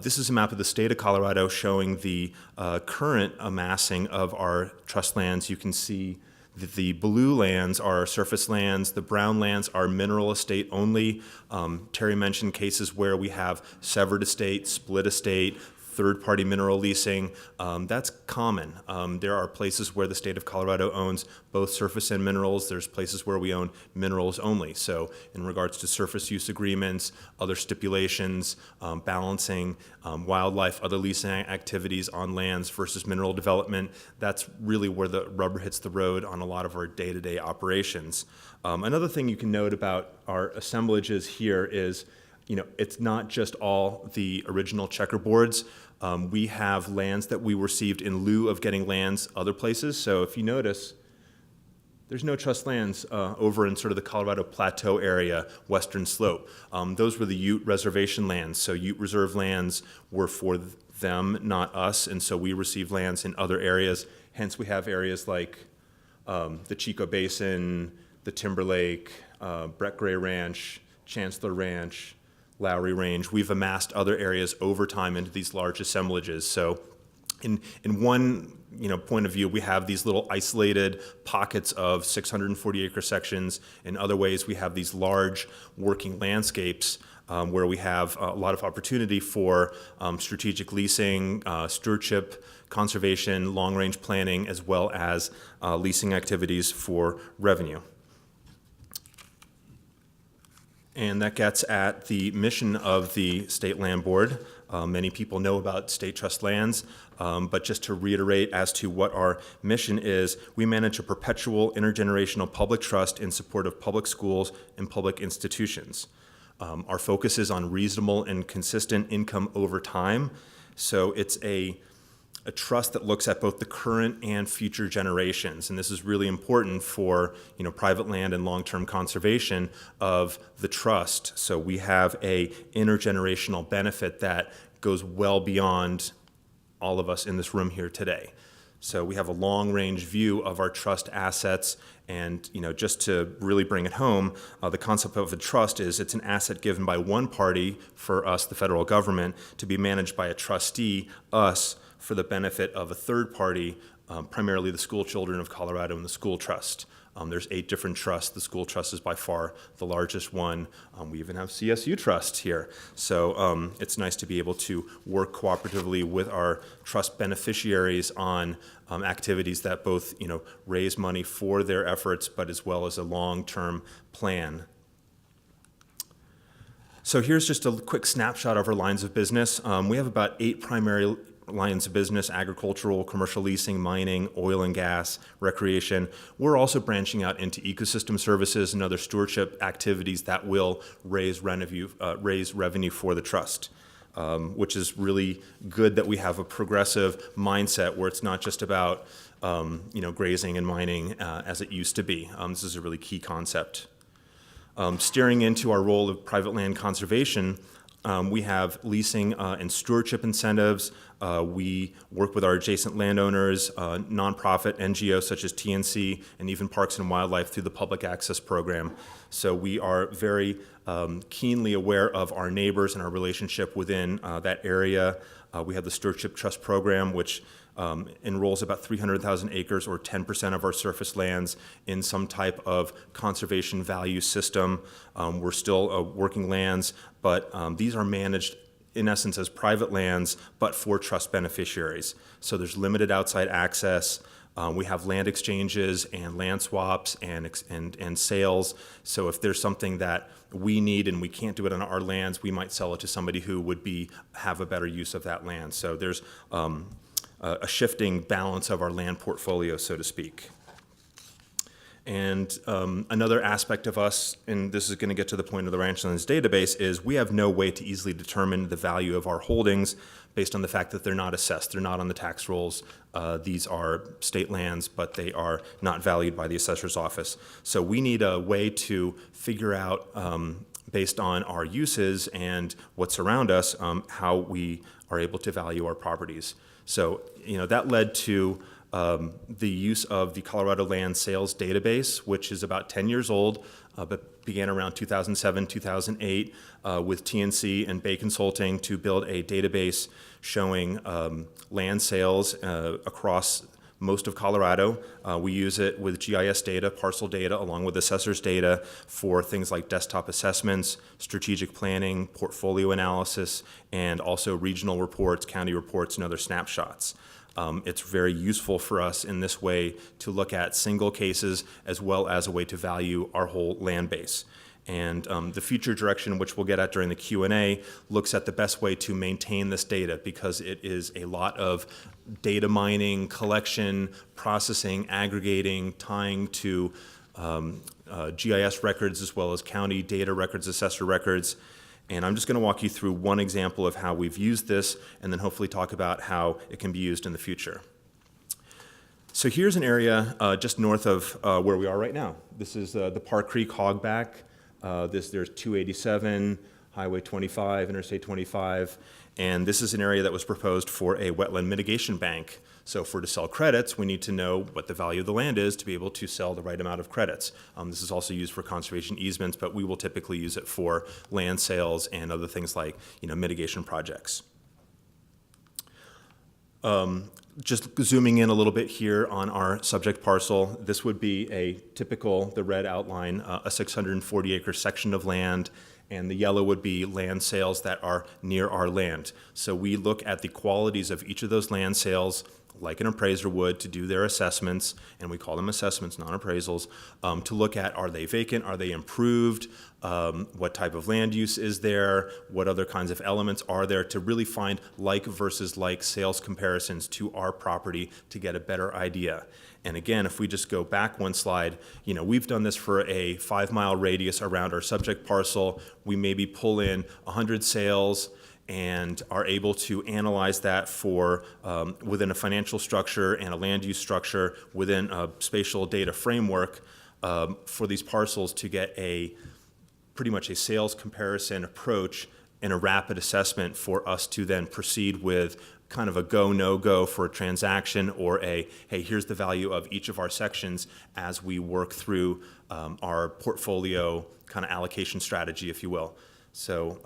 This is a map of the state of Colorado showing the current amassing of our trust lands. You can see the blue lands are surface lands. The brown lands are mineral estate only. Terry mentioned cases where we have severed estate, split estate, third-party mineral leasing. That's common. There are places where the state of Colorado owns both surface and minerals. There's places where we own minerals only. So in regards to surface use agreements, other stipulations, balancing wildlife, other leasing activities on lands versus mineral development, that's really where the rubber hits the road on a lot of our day-to-day operations. Another thing you can note about our assemblages here is, it's not just all the original checkerboards. We have lands that we received in lieu of getting lands other places. So if you notice, there's no trust lands over in sort of the Colorado Plateau area, Western Slope. Those were the Ute Reservation lands. So Ute Reserve lands were for them, not us, and so we received lands in other areas. Hence we have areas like the Chico Basin, the Timberlake, Brett Gray Ranch, Chancellor Ranch, Lowry Range, we've amassed other areas over time into these large assemblages. So in one point of view, we have these little isolated pockets of 640-acre sections. In other ways, we have these large working landscapes where we have a lot of opportunity for strategic leasing, stewardship, conservation, long-range planning, as well as leasing activities for revenue. And that gets at the mission of the State Land Board. Many people know about state trust lands, but just to reiterate as to what our mission is, we manage a perpetual intergenerational public trust in support of public schools and public institutions. Our focus is on reasonable and consistent income over time. So it's a trust that looks at both the current and future generations. And this is really important for private land and long-term conservation of the trust. So we have a intergenerational benefit that goes well beyond all of us in this room here today. So we have a long-range view of our trust assets, and just to really bring it home, the concept of a trust is it's an asset given by one party, for us, the federal government, to be managed by a trustee, us, for the benefit of a third party, primarily the school children of Colorado and the school trust. There's 8 different trusts. The school trust is by far the largest one. We even have CSU Trust here. So it's nice to be able to work cooperatively with our trust beneficiaries on activities that both raise money for their efforts, but as well as a long-term plan. So here's just a quick snapshot of our lines of business. We have about 8 primary lines of business: agricultural, commercial leasing, mining, oil and gas, recreation. We're also branching out into ecosystem services and other stewardship activities that will raise revenue for the trust, which is really good that we have a progressive mindset where it's not just about grazing and mining as it used to be. This is a really key concept. Steering into our role of private land conservation, we have leasing and stewardship incentives. We work with our adjacent landowners, nonprofit NGOs such as TNC, and even Parks and Wildlife through the Public Access Program. So we are very keenly aware of our neighbors and our relationship within that area. We have the Stewardship Trust Program, which enrolls about 300,000 acres, or 10% of our surface lands, in some type of conservation value system. We're still working lands, but these are managed in essence as private lands, but for trust beneficiaries. So there's limited outside access. We have land exchanges and land swaps and sales. So if there's something that we need and we can't do it on our lands, we might sell it to somebody who would have a better use of that land. So there's a shifting balance of our land portfolio, so to speak. And another aspect of us, and this is going to get to the point of the Ranchlands Database, is we have no way to easily determine the value of our holdings based on the fact that they're not assessed. They're not on the tax rolls. These are state lands, but they are not valued by the assessor's office. So we need a way to figure out, based on our uses and what's around us, how we are able to value our properties. So that led to the use of the Colorado Land Sales Database, which is about 10 years old, but began around 2007, 2008 with TNC and Bay Consulting to build a database showing land sales across most of Colorado. We use it with GIS data, parcel data, along with assessor's data for things like desktop assessments, strategic planning, portfolio analysis, and also regional reports, county reports, and other snapshots. It's very useful for us in this way to look at single cases as well as a way to value our whole land base. And the future direction, which we'll get at during the Q&A, looks at the best way to maintain this data, because it is a lot of data mining, collection, processing, aggregating, tying to GIS records as well as county data records, assessor records. And I'm just going to walk you through one example of how we've used this, and then hopefully talk about how it can be used in the future. So here's an area just north of where we are right now. This is the Park Creek Hogback. There's 287, Highway 25, Interstate 25, and this is an area that was proposed for a wetland mitigation bank. So if we're to sell credits, we need to know what the value of the land is to be able to sell the right amount of credits. This is also used for conservation easements, but we will typically use it for land sales and other things like mitigation projects. Just zooming in a little bit here on our subject parcel, this would be a typical, the red outline, a 640-acre section of land, and the yellow would be land sales that are near our land. So we look at the qualities of each of those land sales, like an appraiser would, to do their assessments, and we call them assessments, not appraisals, to look at, are they vacant, are they improved, what type of land use is there, what other kinds of elements are there, to really find like versus like sales comparisons to our property to get a better idea. And again, if we just go back one slide, we've done this for a 5-mile radius around our subject parcel. We maybe pull in 100 sales and are able to analyze that for within a financial structure and a land use structure within a spatial data framework for these parcels to get pretty much a sales comparison approach and a rapid assessment for us to then proceed with kind of a go, no-go for a transaction, or hey, here's the value of each of our sections as we work through our portfolio kind of allocation strategy, if you will. So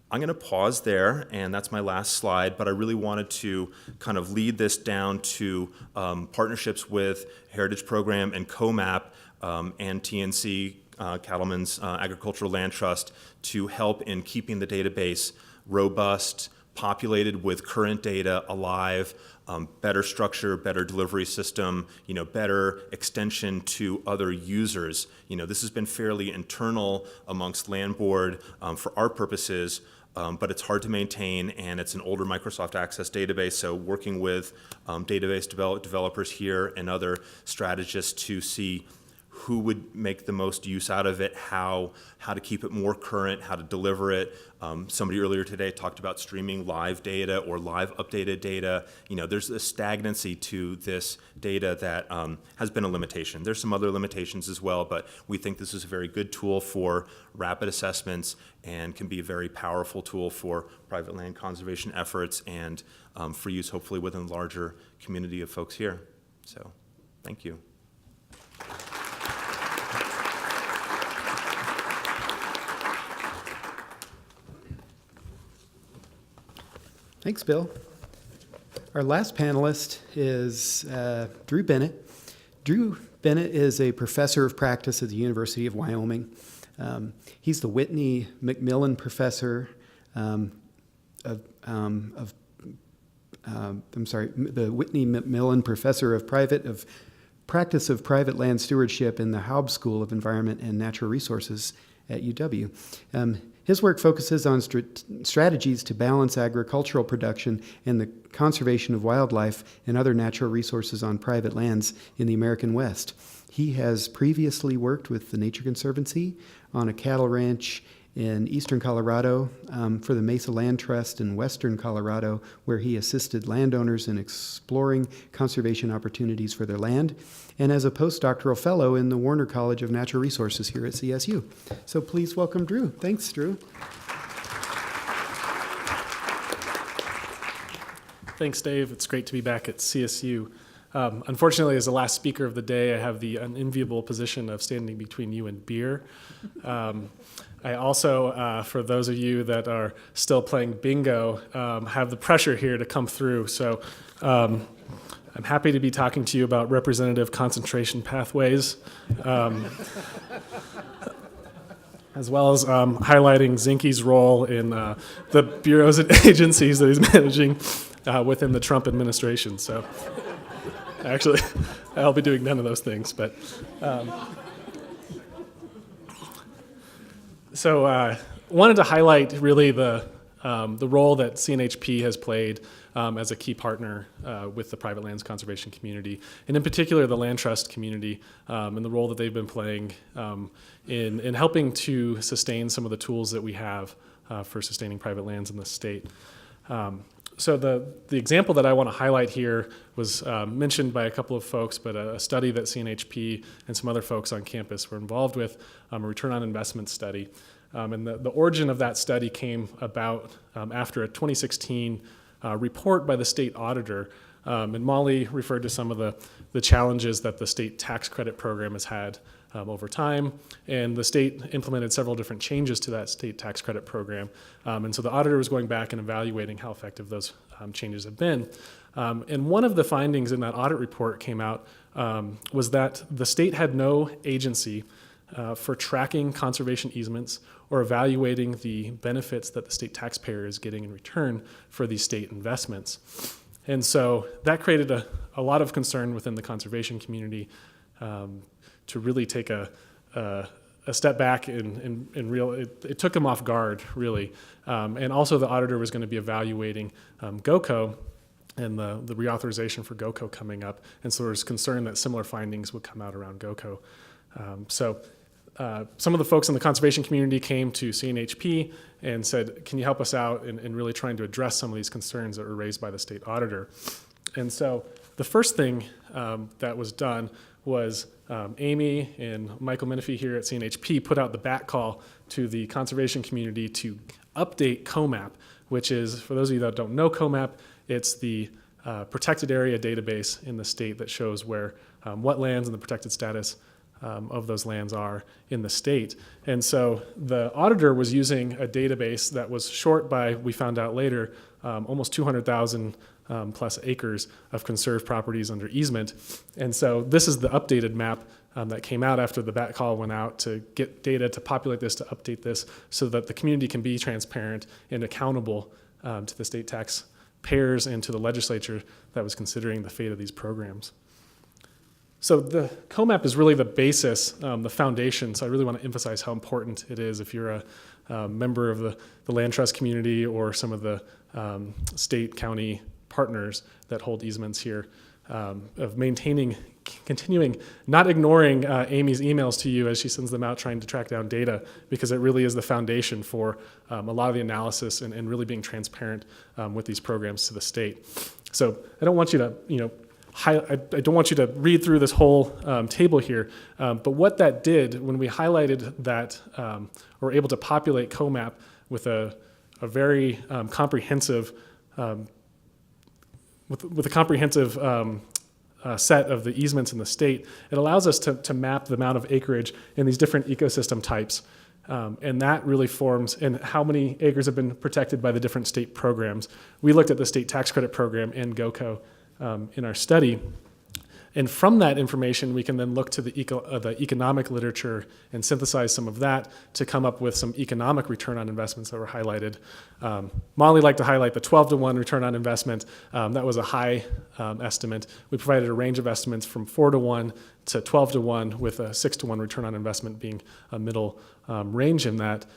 I'm going to pause there, and that's my last slide, but I really wanted to kind of lead this down to partnerships with Heritage Program and COMaP and TNC, Cattlemen's Agricultural Land Trust, to help in keeping the database robust, populated with current data, alive, better structure, better delivery system, better extension to other users. This has been fairly internal amongst Land Board for our purposes, but it's hard to maintain, and it's an older Microsoft Access database, so working with database developers here and other strategists to see who would make the most use out of it, how to keep it more current, how to deliver it. Somebody earlier today talked about streaming live data or live updated data. There's a stagnancy to this data that has been a limitation. There's some other limitations as well, but we think this is a very good tool for rapid assessments and can be a very powerful tool for private land conservation efforts and for use hopefully within a larger community of folks here. So, thank you. Thanks, Bill. Our last panelist is Drew Bennett. Drew Bennett is a professor of practice at the University of Wyoming. He's the Whitney McMillan Professor the Whitney McMillan Professor of Practice of Private Land Stewardship in the Haub School of Environment and Natural Resources at UW. His work focuses on strategies to balance agricultural production and the conservation of wildlife and other natural resources on private lands in the American West. He has previously worked with the Nature Conservancy on a cattle ranch in eastern Colorado, for the Mesa Land Trust in western Colorado, where he assisted landowners in exploring conservation opportunities for their land, and as a postdoctoral fellow in the Warner College of Natural Resources here at CSU. So please welcome Drew. Thanks, Drew. Thanks, Dave. It's great to be back at CSU. Unfortunately, as the last speaker of the day, I have the unenviable position of standing between you and beer. I also, for those of you that are still playing bingo, have the pressure here to come through. So I'm happy to be talking to you about representative concentration pathways, as well as highlighting Zinke's role in the bureaus and agencies that he's managing within the Trump administration. So actually, I'll be doing none of those things, but... wanted to highlight really the role that CNHP has played as a key partner with the private lands conservation community, and in particular the land trust community, and the role that they've been playing in helping to sustain some of the tools that we have for sustaining private lands in the state. So the example that I want to highlight here was mentioned by a couple of folks, but a study that CNHP and some other folks on campus were involved with, a return on investment study. And the origin of that study came about after a 2016 report by the state auditor And Molly referred to some of the challenges that the state tax credit program has had over time. And the state implemented several different changes to that state tax credit program. And so the auditor was going back and evaluating how effective those changes have been. And one of the findings in that audit report came out was that the state had no agency for tracking conservation easements or evaluating the benefits that the state taxpayer is getting in return for these state investments. And so that created a lot of concern within the conservation community to really take a step back and it took them off guard, really. And also the auditor was going to be evaluating GOCO and the reauthorization for GOCO coming up. And so there was concern that similar findings would come out around GOCO. Some of the folks in the conservation community came to CNHP and said, can you help us out in really trying to address some of these concerns that were raised by the state auditor? And so the first thing that was done was Amy and Michael Menifee here at CNHP put out the back call to the conservation community to update COMaP, which is, for those of you that don't know COMaP, it's the protected area database in the state that shows where what lands and the protected status of those lands are in the state. And so the auditor was using a database that was short by, we found out later, almost 200,000 plus acres of conserved properties under easement. And so this is the updated map that came out after the back call went out to get data to populate this, to update this, so that the community can be transparent and accountable to the state taxpayers and to the legislature that was considering the fate of these programs. So the COMaP is really the basis, the foundation. So I really want to emphasize how important it is if you're a member of the land trust community or some of the state, county partners that hold easements here, of maintaining, continuing, not ignoring Amy's emails to you as she sends them out trying to track down data, because it really is the foundation for a lot of the analysis and really being transparent with these programs to the state. So I don't want you to, I don't want you to read through this whole table here, but what that did when we highlighted that we're able to populate COMaP with a very comprehensive with a comprehensive set of the easements in the state, it allows us to map the amount of acreage in these different ecosystem types. And that really forms and how many acres have been protected by the different state programs. We looked at the state tax credit program and GOCO in our study. And from that information, we can then look to the economic literature and synthesize some of that to come up with some economic return on investments that were highlighted. Molly liked to highlight the 12-to-1 return on investment. That was a high estimate. We provided a range of estimates from 4-to-1 to 12-to-1, with a 6-to-1 return on investment being a middle range in that.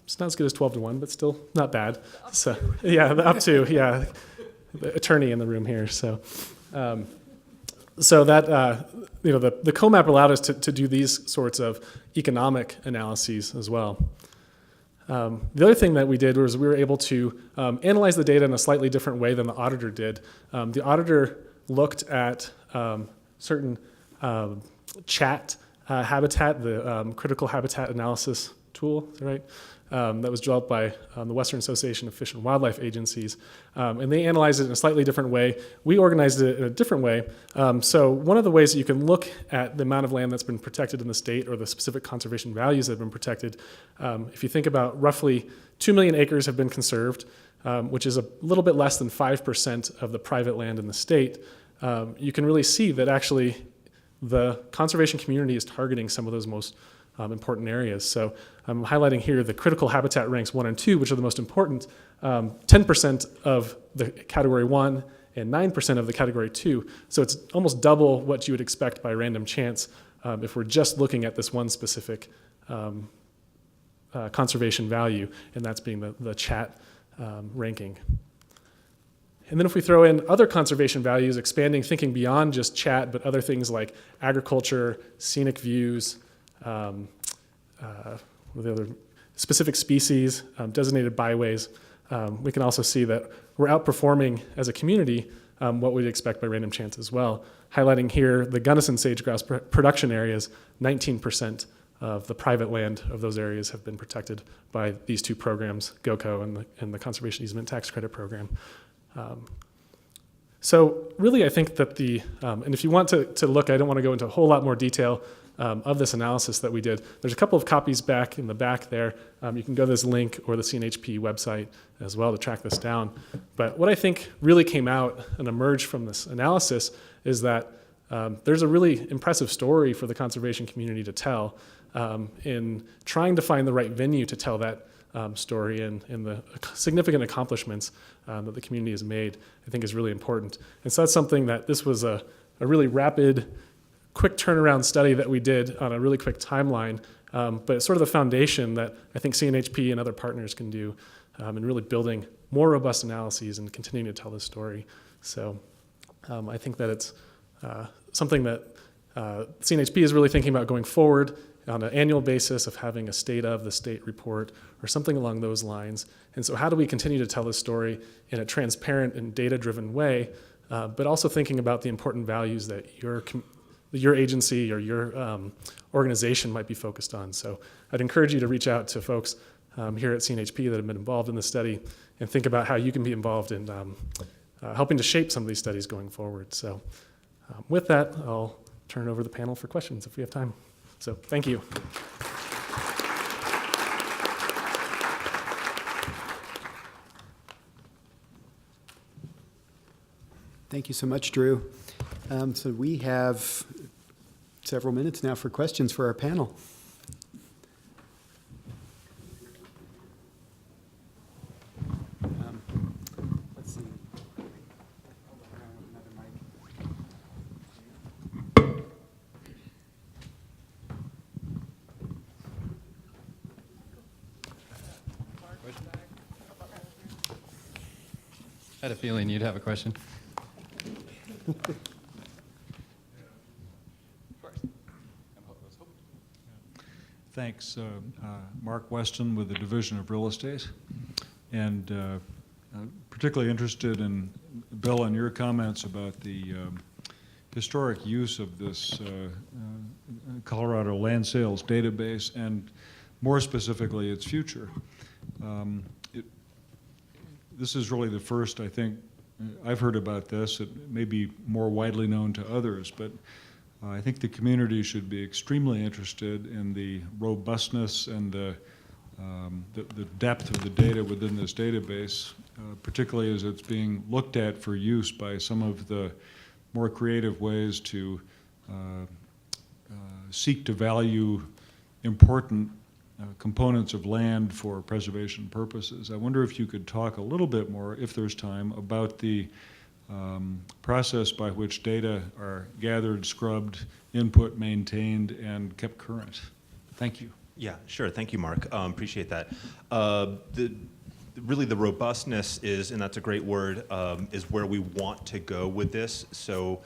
It's not as good as 12-to-1, but still not bad. So yeah, up to, yeah. The attorney in the room here. So that, the COMaP allowed us to do these sorts of economic analyses as well. The other thing that we did was we were able to analyze the data in a slightly different way than the auditor did. The auditor looked at certain chat habitat, the critical habitat analysis tool, is that right? That was developed by the Western Association of Fish and Wildlife Agencies. And they analyzed it in a slightly different way. We organized it in a different way. So one of the ways that you can look at the amount of land that's been protected in the state or the specific conservation values that have been protected, if you think about roughly 2 million acres have been conserved, which is a little bit less than 5% of the private land in the state, you can really see that actually the conservation community is targeting some of those most important areas. So I'm highlighting here the critical habitat ranks 1 and 2, which are the most important. 10% of the category 1 and 9% of the category 2. So it's almost double what you would expect by random chance if we're just looking at this one specific conservation value, and that's being the chat ranking. And then if we throw in other conservation values, expanding, thinking beyond just chat, but other things like agriculture, scenic views, the other specific species, designated byways, we can also see that we're outperforming as a community what we'd expect by random chance as well. Highlighting here the Gunnison sage-grouse production areas, 19% of the private land of those areas have been protected by these two programs, GOCO and the Conservation Easement Tax Credit Program. So really, I think that and if you want to look, I don't want to go into a whole lot more detail of this analysis that we did. There's a couple of copies back in the back there. You can go to this link or the CNHP website as well to track this down. But what I think really came out and emerged from this analysis is that there's a really impressive story for the conservation community to tell in trying to find the right venue to tell that story, and the significant accomplishments that the community has made, I think is really important. And so that's something that this was a really rapid, quick turnaround study that we did on a really quick timeline, but it's sort of the foundation that I think CNHP and other partners can do in really building more robust analyses and continuing to tell this story. So I think that it's something that CNHP is really thinking about going forward on an annual basis, of having a state of the state report or something along those lines. And so how do we continue to tell this story in a transparent and data-driven way, but also thinking about the important values that your agency or your organization might be focused on. So I'd encourage you to reach out to folks here at CNHP that have been involved in the study and think about how you can be involved in helping to shape some of these studies going forward. So with that, I'll turn it over to the panel for questions if we have time. So thank you. Thank you so much, Drew. So we have several minutes now for questions for our panel. Let's see. I had a feeling you'd have a question. Thanks. Mark Weston with the Division of Real Estate. And particularly interested in, Bill, in your comments about the historic use of this Colorado land sales database, and more specifically, its future. This is really the first, I think, I've heard about this. It may be more widely known to others, but I think the community should be extremely interested in the robustness and the depth of the data within this database, particularly as it's being looked at for use by some of the more creative ways to seek to value important components of land for preservation purposes. I wonder if you could talk a little bit more, if there's time, about the process by which data are gathered, scrubbed, input, maintained, and kept current. Thank you. Yeah, sure. Thank you, Mark. Appreciate that. Really, the robustness is, and that's a great word, is where we want to go with this. So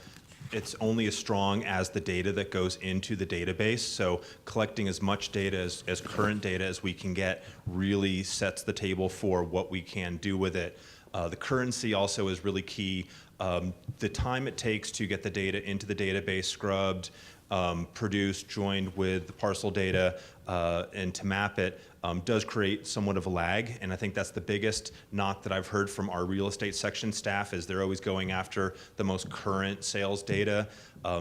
it's only as strong as the data that goes into the database. So collecting as much data as current data as we can get really sets the table for what we can do with it. The currency also is really key. The time it takes to get the data into the database, scrubbed, produced, joined with the parcel data, and to map it does create somewhat of a lag. And I think that's the biggest knock that I've heard from our real estate section staff, is they're always going after the most current sales data.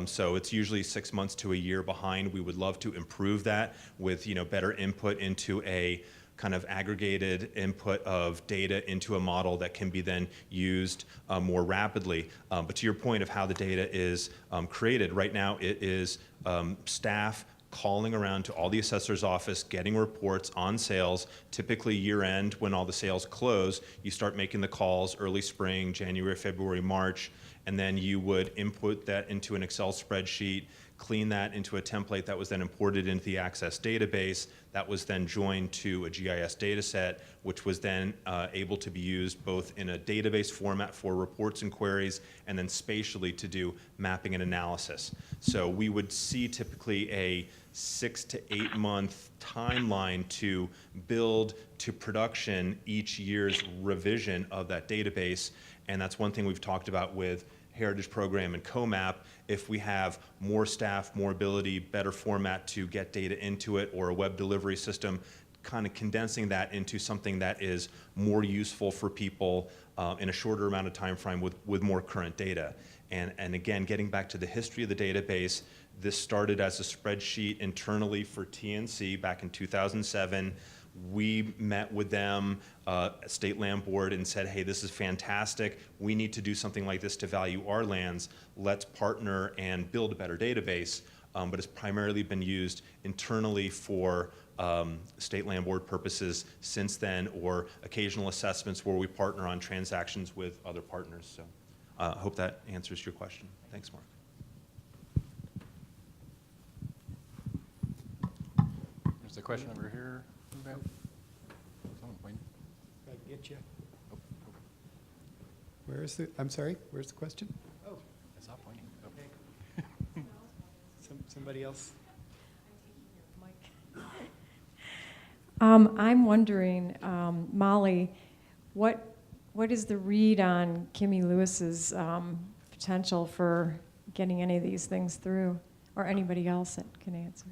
So it's usually 6 months to a year behind. We would love to improve that with better input into a kind of aggregated input of data into a model that can be then used more rapidly. But to your point of how the data is created, right now it is staff calling around to all the assessor's office, getting reports on sales. Typically year end, when all the sales close, you start making the calls early spring, January, February, March, and then you would input that into an Excel spreadsheet, clean that into a template that was then imported into the Access database. That was then joined to a GIS data set, which was then able to be used both in a database format for reports and queries, and then spatially to do mapping and analysis. So we would see typically a 6 to 8 month timeline to build to production each year's revision of that database. And that's one thing we've talked about with Heritage Program and COMaP. If we have more staff, more ability, better format to get data into it, or a web delivery system, kind of condensing that into something that is more useful for people in a shorter amount of time frame with more current data. And again, getting back to the history of the database, this started as a spreadsheet internally for TNC back in 2007. We met with them, State Land Board, and said, hey, this is fantastic. We need to do something like this to value our lands. Let's partner and build a better database. But it's primarily been used internally for State Land Board purposes since then, or occasional assessments where we partner on transactions with other partners. So I hope that answers your question. Thanks, Mark. There's a question over here. Someone pointing. Did I get you? Where's the, I'm sorry, where's the question? Oh, I saw pointing. somebody else? I'm wondering, Molly, what is the read on Kimmy Lewis's potential for getting any of these things through, or anybody else that can answer?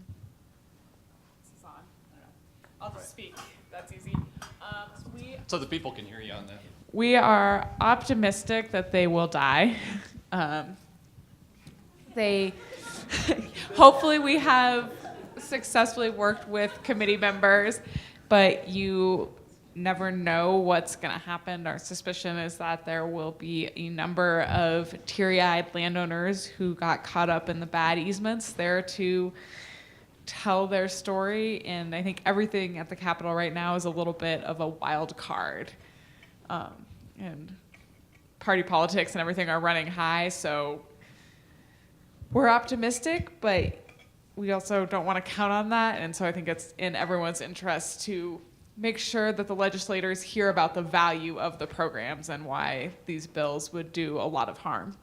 This is on. I don't know. I'll just speak. That's easy. So the people can hear you on that. We are optimistic that they will die. They hopefully we have successfully worked with committee members, but you never know what's going to happen. Our suspicion is that there will be a number of teary-eyed landowners who got caught up in the bad easements there to tell their story, and I think everything at the Capitol right now is a little bit of a wild card. And party politics and everything are running high, so we're optimistic, but we also don't want to count on that, and so I think it's in everyone's interest to make sure that the legislators hear about the value of the programs and why these bills would do a lot of harm.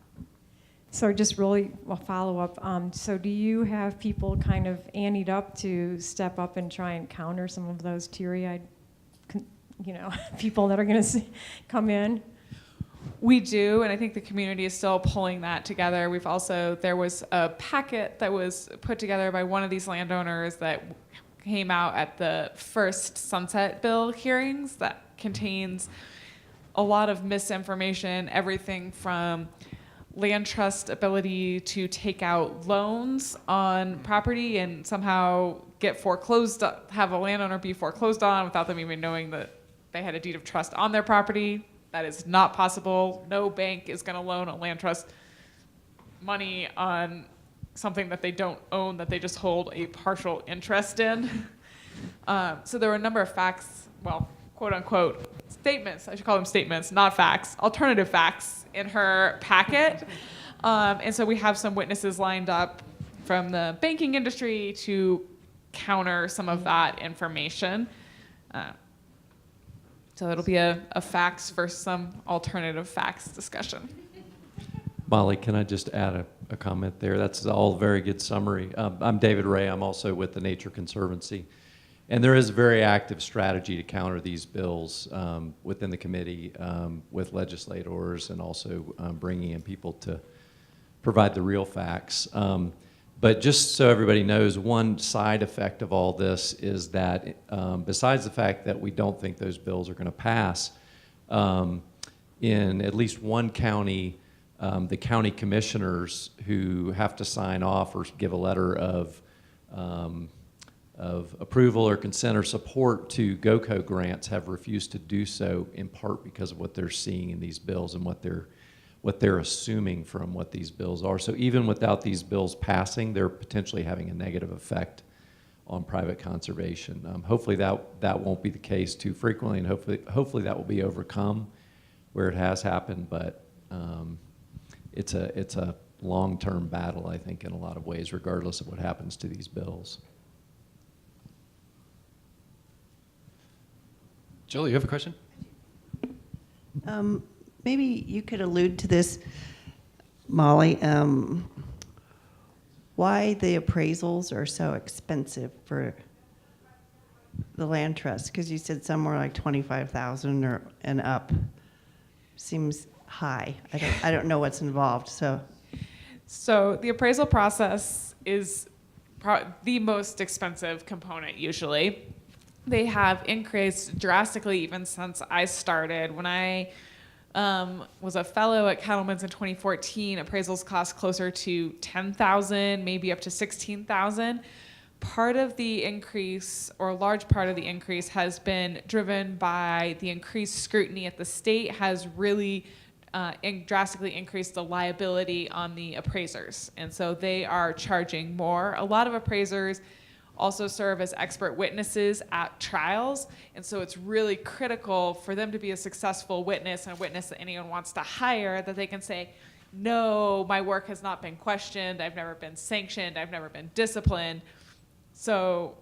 So just really a follow-up. So do you have people kind of anteed up to step up and try and counter some of those teary-eyed, people that are going to come in? We do, and I think the community is still pulling that together. There was a packet that was put together by one of these landowners that came out at the first Sunset Bill hearings that contains a lot of misinformation, everything from land trust ability to take out loans on property and somehow get foreclosed, have a landowner be foreclosed on without them even knowing that they had a deed of trust on their property. That is not possible. No bank is going to loan a land trust money on something that they don't own, that they just hold a partial interest in. So there were a number of facts, well, quote unquote, statements, I should call them statements, not facts, alternative facts in her packet. And so we have some witnesses lined up from the banking industry to counter some of that information. So it'll be a facts versus some alternative facts discussion. Molly, can I just add a comment there? That's all very good summary. I'm David Ray. I'm also with the Nature Conservancy. And there is a very active strategy to counter these bills within the committee with legislators and also bringing in people to provide the real facts. But just so everybody knows, one side effect of all this is that besides the fact that we don't think those bills are going to pass, in at least one county, the county commissioners who have to sign off or give a letter of approval or consent or support to GOCO grants have refused to do so, in part because of what they're seeing in these bills and what they're assuming from what these bills are. So even without these bills passing, they're potentially having a negative effect on private conservation. Hopefully that won't be the case too frequently, and hopefully that will be overcome where it has happened, but it's a long-term battle, I think, in a lot of ways, regardless of what happens to these bills. Julie, you have a question? Maybe you could allude to this, Molly, why the appraisals are so expensive for the land trust, because you said somewhere like 25,000 or and up seems high. I don't know what's involved, so. So the appraisal process is the most expensive component usually. they have increased drastically even since I started. When I was a fellow at Cattlemen's in 2014, appraisals cost closer to $10,000, maybe up to $16,000. Part of the increase, or a large part of the increase, has been driven by the increased scrutiny at the state has really drastically increased the liability on the appraisers. And so they are charging more. A lot of appraisers also serve as expert witnesses at trials. And so it's really critical for them to be a successful witness and a witness that anyone wants to hire, that they can say, no, my work has not been questioned. I've never been sanctioned. I've never been disciplined. So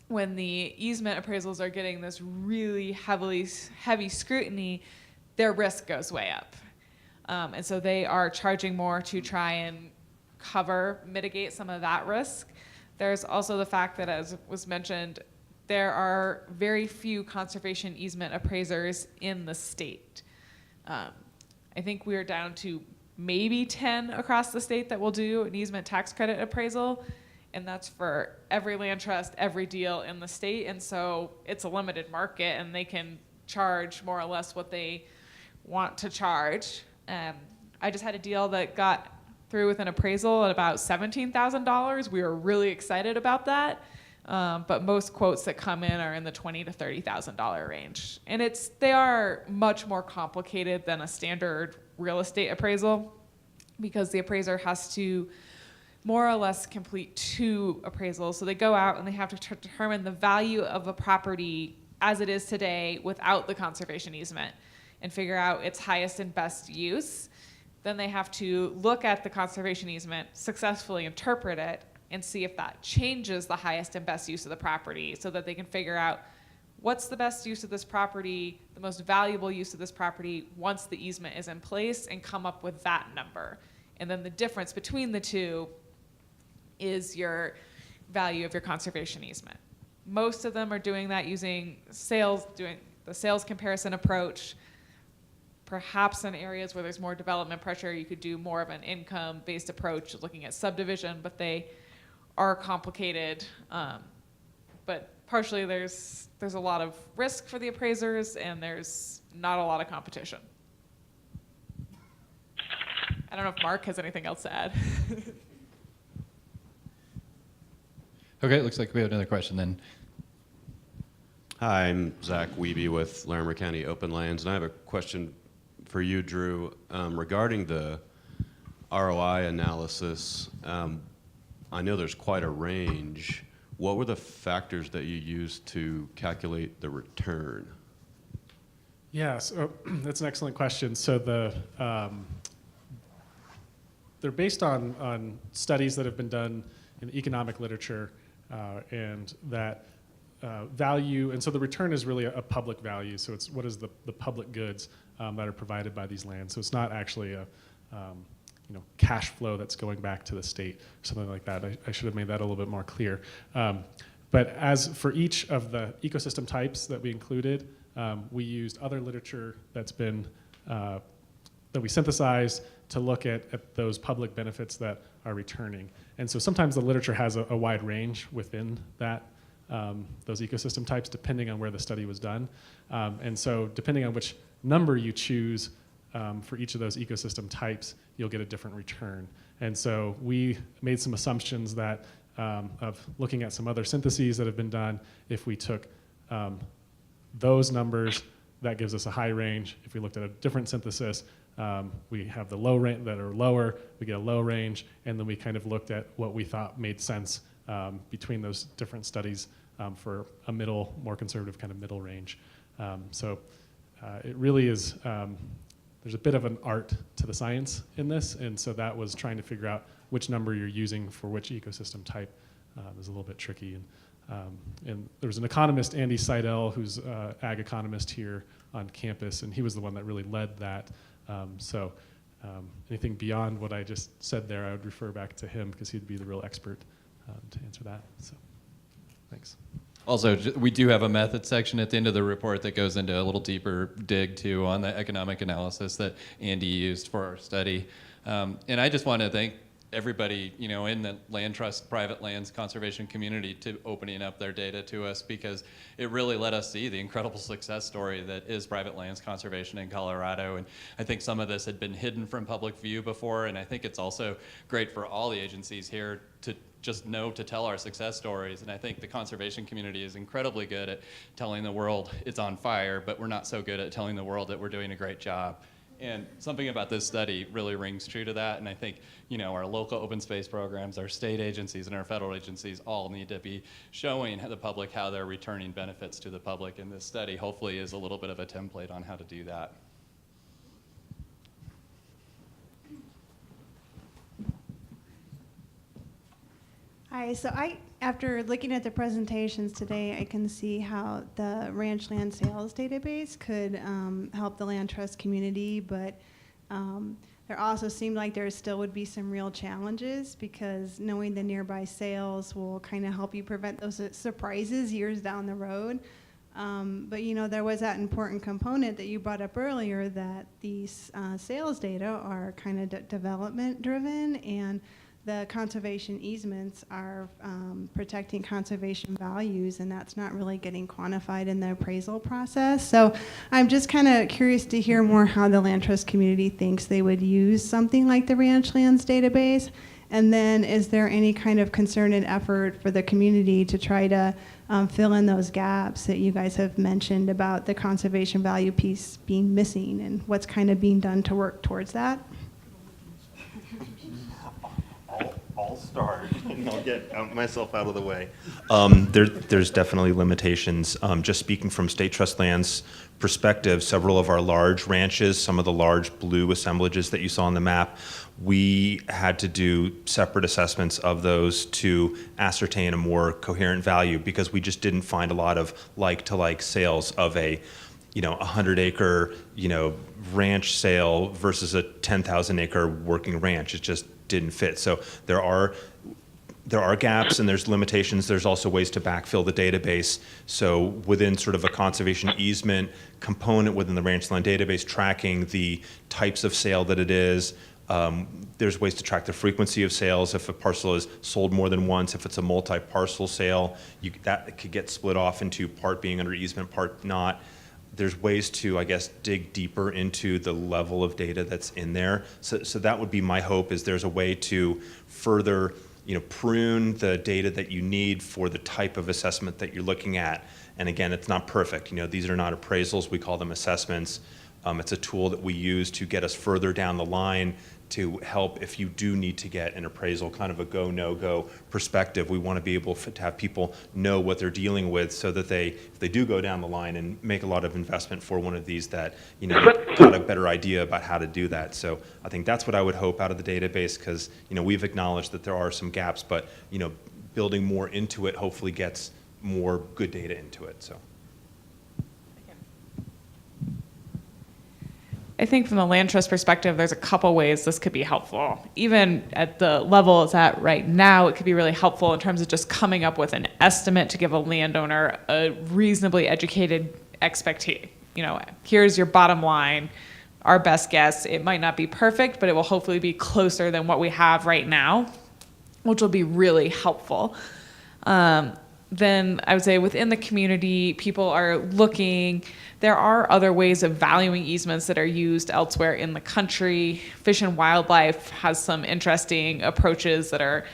when the easement appraisals are getting this really heavy scrutiny, their risk goes way up. And so they are charging more to try and mitigate some of that risk. There's also the fact that, as was mentioned, there are very few conservation easement appraisers in the state. I think we are down to maybe 10 across the state that will do an easement tax credit appraisal, and that's for every land trust, every deal in the state. And so it's a limited market, and they can charge more or less what they want to charge. I just had a deal that got through with an appraisal at about $17,000. We were really excited about that. But most quotes that come in are in the $20,000 to $30,000 range. And they are much more complicated than a standard real estate appraisal, because the appraiser has to more or less complete 2 appraisals. So they go out and they have to determine the value of a property as it is today without the conservation easement and figure out its highest and best use. Then they have to look at the conservation easement, successfully interpret it, and see if that changes the highest and best use of the property, so that they can figure out what's the best use of this property, the most valuable use of this property once the easement is in place, and come up with that number. And then the difference between the two is your value of your conservation easement. Most of them are doing that using doing the sales comparison approach. Perhaps in areas where there's more development pressure, you could do more of an income-based approach, looking at subdivision, but they are complicated. But partially there's a lot of risk for the appraisers, and there's not a lot of competition. I don't know if Mark has anything else to add. Okay, it looks like we have another question then. Hi, I'm Zach Wiebe with Larimer County Open Lands, and I have a question for you, Drew, regarding the ROI analysis. I know there's quite a range. What were the factors that you used to calculate the return? Yeah, so that's an excellent question. So they're based on studies that have been done in economic literature, and that value, and so the return is really a public value. So it's what is the public goods that are provided by these lands. So it's not actually a cash flow that's going back to the state, or something like that. I should have made that a little bit more clear. But as for each of the ecosystem types that we included, we used other literature that's been that we synthesized to look at those public benefits that are returning. And so sometimes the literature has a wide range within that those ecosystem types, depending on where the study was done. And so depending on which number you choose for each of those ecosystem types, you'll get a different return. And so we made some assumptions that of looking at some other syntheses that have been done. If we took those numbers, that gives us a high range. If we looked at a different synthesis, we have the low range that are lower, we get a low range, and then we kind of looked at what we thought made sense between those different studies for a middle, more conservative kind of middle range. So it really is, there's a bit of an art to the science in this, and so that was trying to figure out which number you're using for which ecosystem type is a little bit tricky. And there was an economist, Andy Seidel, who's ag economist here on campus, and he was the one that really led that. So anything beyond what I just said there, I would refer back to him, because he'd be the real expert to answer that. So thanks. Also, we do have a method section at the end of the report that goes into a little deeper dig too on the economic analysis that Andy used for our study. And I just want to thank everybody, in the land trust, private lands conservation community to opening up their data to us, because it really let us see the incredible success story that is private lands conservation in Colorado. And I think some of this had been hidden from public view before, and I think it's also great for all the agencies here to just know to tell our success stories. And I think the conservation community is incredibly good at telling the world it's on fire, but we're not so good at telling the world that we're doing a great job. And something about this study really rings true to that. And I think, our local open space programs, our state agencies, and our federal agencies all need to be showing the public how they're returning benefits to the public. And this study hopefully is a little bit of a template on how to do that. Hi, so after looking at the presentations today, I can see how the Ranchland Sales Database could help the land trust community, but there also seemed like there still would be some real challenges, because knowing the nearby sales will kind of help you prevent those surprises years down the road. But there was that important component that you brought up earlier, that these sales data are kind of development driven, and the conservation easements are protecting conservation values, and that's not really getting quantified in the appraisal process. So I'm just kind of curious to hear more how the land trust community thinks they would use something like the Ranchlands Database. And then is there any kind of concerted effort for the community to try to fill in those gaps that you guys have mentioned about the conservation value piece being missing, and what's kind of being done to work towards that? I'll start, and I'll get myself out of the way. There's definitely limitations. Just speaking from state trust lands perspective, several of our large ranches, some of the large blue assemblages that you saw on the map, we had to do separate assessments of those to ascertain a more coherent value, because we just didn't find a lot of like-to-like sales of a 100-acre, ranch sale versus a 10,000-acre working ranch. It just didn't fit. So there are gaps and there's limitations. There's also ways to backfill the database. So within sort of a conservation easement component within the Ranchland database, tracking the types of sale that it is. There's ways to track the frequency of sales. If a parcel is sold more than once, if it's a multi-parcel sale, that could get split off into part being under easement, part not. There's ways to, I guess, dig deeper into the level of data that's in there. So that would be my hope, is there's a way to further, prune the data that you need for the type of assessment that you're looking at. And again, it's not perfect. These are not appraisals. We call them assessments. It's a tool that we use to get us further down the line to help if you do need to get an appraisal, kind of a go, no-go perspective. We want to be able to have people know what they're dealing with, so that if they do go down the line and make a lot of investment for one of these, that, got a better idea about how to do that. So I think that's what I would hope out of the database, because, we've acknowledged that there are some gaps, but, building more into it hopefully gets more good data into it, so. I think from the land trust perspective, there's a couple ways this could be helpful. Even at the level it's at right now, it could be really helpful in terms of just coming up with an estimate to give a landowner a reasonably educated expectation. Here's your bottom line, our best guess. It might not be perfect, but it will hopefully be closer than what we have right now, which will be really helpful. Then I would say within the community, people are looking. There are other ways of valuing easements that are used elsewhere in the country. Fish and Wildlife has some interesting approaches that are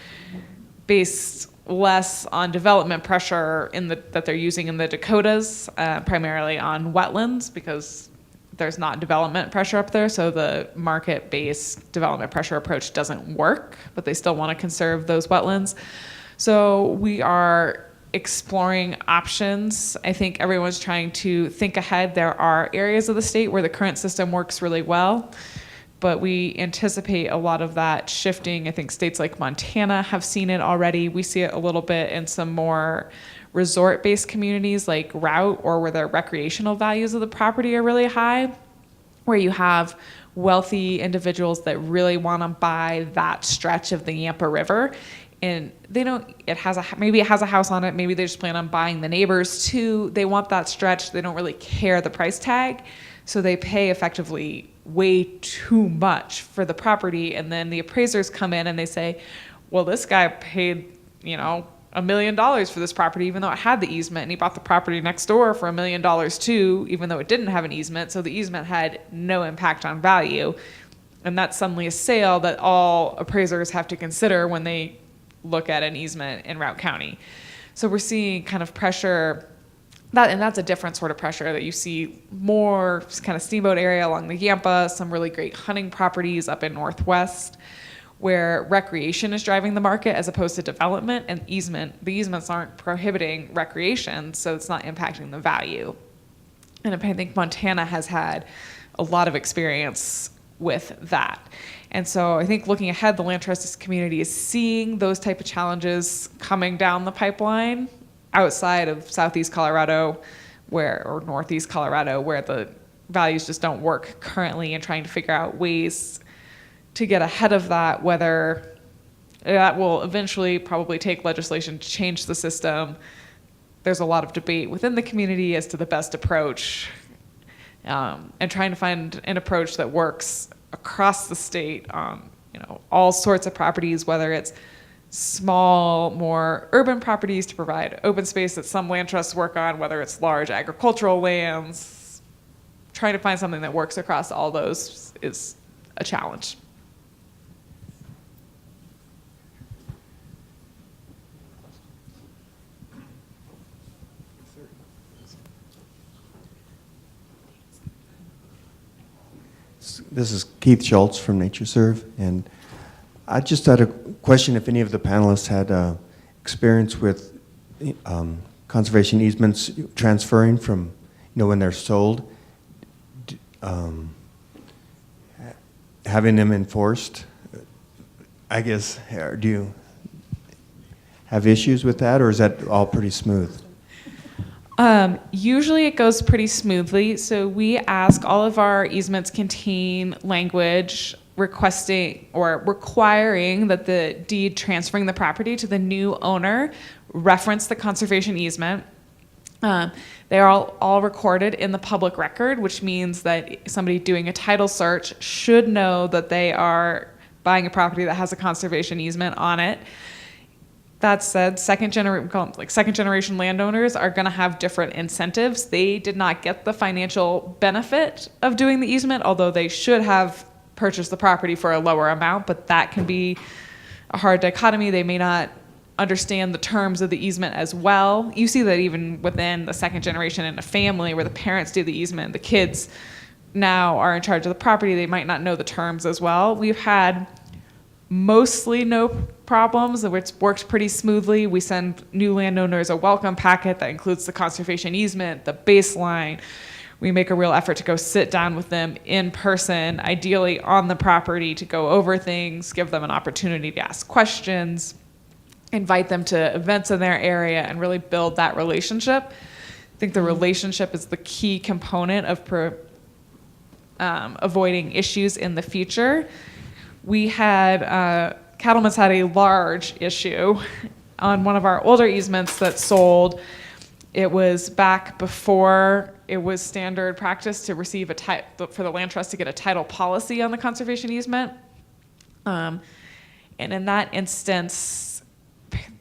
based less on development pressure that they're using in the Dakotas, primarily on wetlands, because there's not development pressure up there, so the market-based development pressure approach doesn't work, but they still want to conserve those wetlands. So we are exploring options. I think everyone's trying to think ahead. There are areas of the state where the current system works really well, but we anticipate a lot of that shifting. I think states like Montana have seen it already. We see it a little bit in some more resort-based communities like Route, or where the recreational values of the property are really high, where you have wealthy individuals that really want to buy that stretch of the Yampa River. And maybe it has a house on it. Maybe they just plan on buying the neighbors too. They want that stretch. They don't really care the price tag. So they pay effectively way too much for the property, and then the appraisers come in and they say, well, this guy paid, $1 million for this property, even though it had the easement, and he bought the property next door for $1 million too, even though it didn't have an easement. So the easement had no impact on value. And that's suddenly a sale that all appraisers have to consider when they look at an easement in Routt County. So we're seeing kind of pressure, and that's a different sort of pressure that you see more kind of steamboat area along the Yampa, some really great hunting properties up in Northwest, where recreation is driving the market as opposed to development, and the easements aren't prohibiting recreation, so it's not impacting the value. And I think Montana has had a lot of experience with that. And so I think looking ahead, the land trust community is seeing those type of challenges coming down the pipeline outside of Southeast Colorado or Northeast Colorado, where the values just don't work currently, and trying to figure out ways to get ahead of that, whether that will eventually probably take legislation to change the system. There's a lot of debate within the community as to the best approach, and trying to find an approach that works across the state on all sorts of properties, whether it's small, more urban properties to provide open space that some land trusts work on, whether it's large agricultural lands. Trying to find something that works across all those is a challenge. This is Keith Schultz from NatureServe, and I just had a question if any of the panelists had experience with conservation easements transferring from, when they're sold, having them enforced. I guess, do you have issues with that, or is that all pretty smooth? Usually it goes pretty smoothly. So we ask all of our easements contain language requesting or requiring that the deed transferring the property to the new owner reference the conservation easement. They are all recorded in the public record, which means that somebody doing a title search should know that they are buying a property that has a conservation easement on it. That said, second generation landowners are going to have different incentives. They did not get the financial benefit of doing the easement, although they should have purchased the property for a lower amount, but that can be a hard dichotomy. They may not understand the terms of the easement as well. You see that even within the second generation in a family where the parents do the easement, the kids now are in charge of the property. They might not know the terms as well. We've had mostly no problems, which works pretty smoothly. We send new landowners a welcome packet that includes the conservation easement, the baseline. We make a real effort to go sit down with them in person, ideally on the property, to go over things, give them an opportunity to ask questions, invite them to events in their area, and really build that relationship. I think the relationship is the key component of avoiding issues in the future. We had, Cattlemen's had a large issue on one of our older easements that sold. It was back before it was standard practice to receive for the land trust to get a title policy on the conservation easement. And in that instance,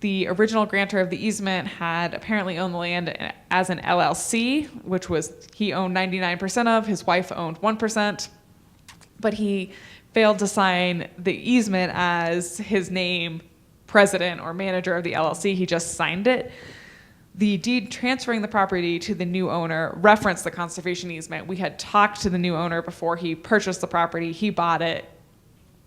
the original grantor of the easement had apparently owned the land as an LLC, which was he owned 99% of, his wife owned 1%, but he failed to sign the easement as his name president or manager of the LLC. He just signed it. The deed transferring the property to the new owner referenced the conservation easement. We had talked to the new owner before he purchased the property. He bought it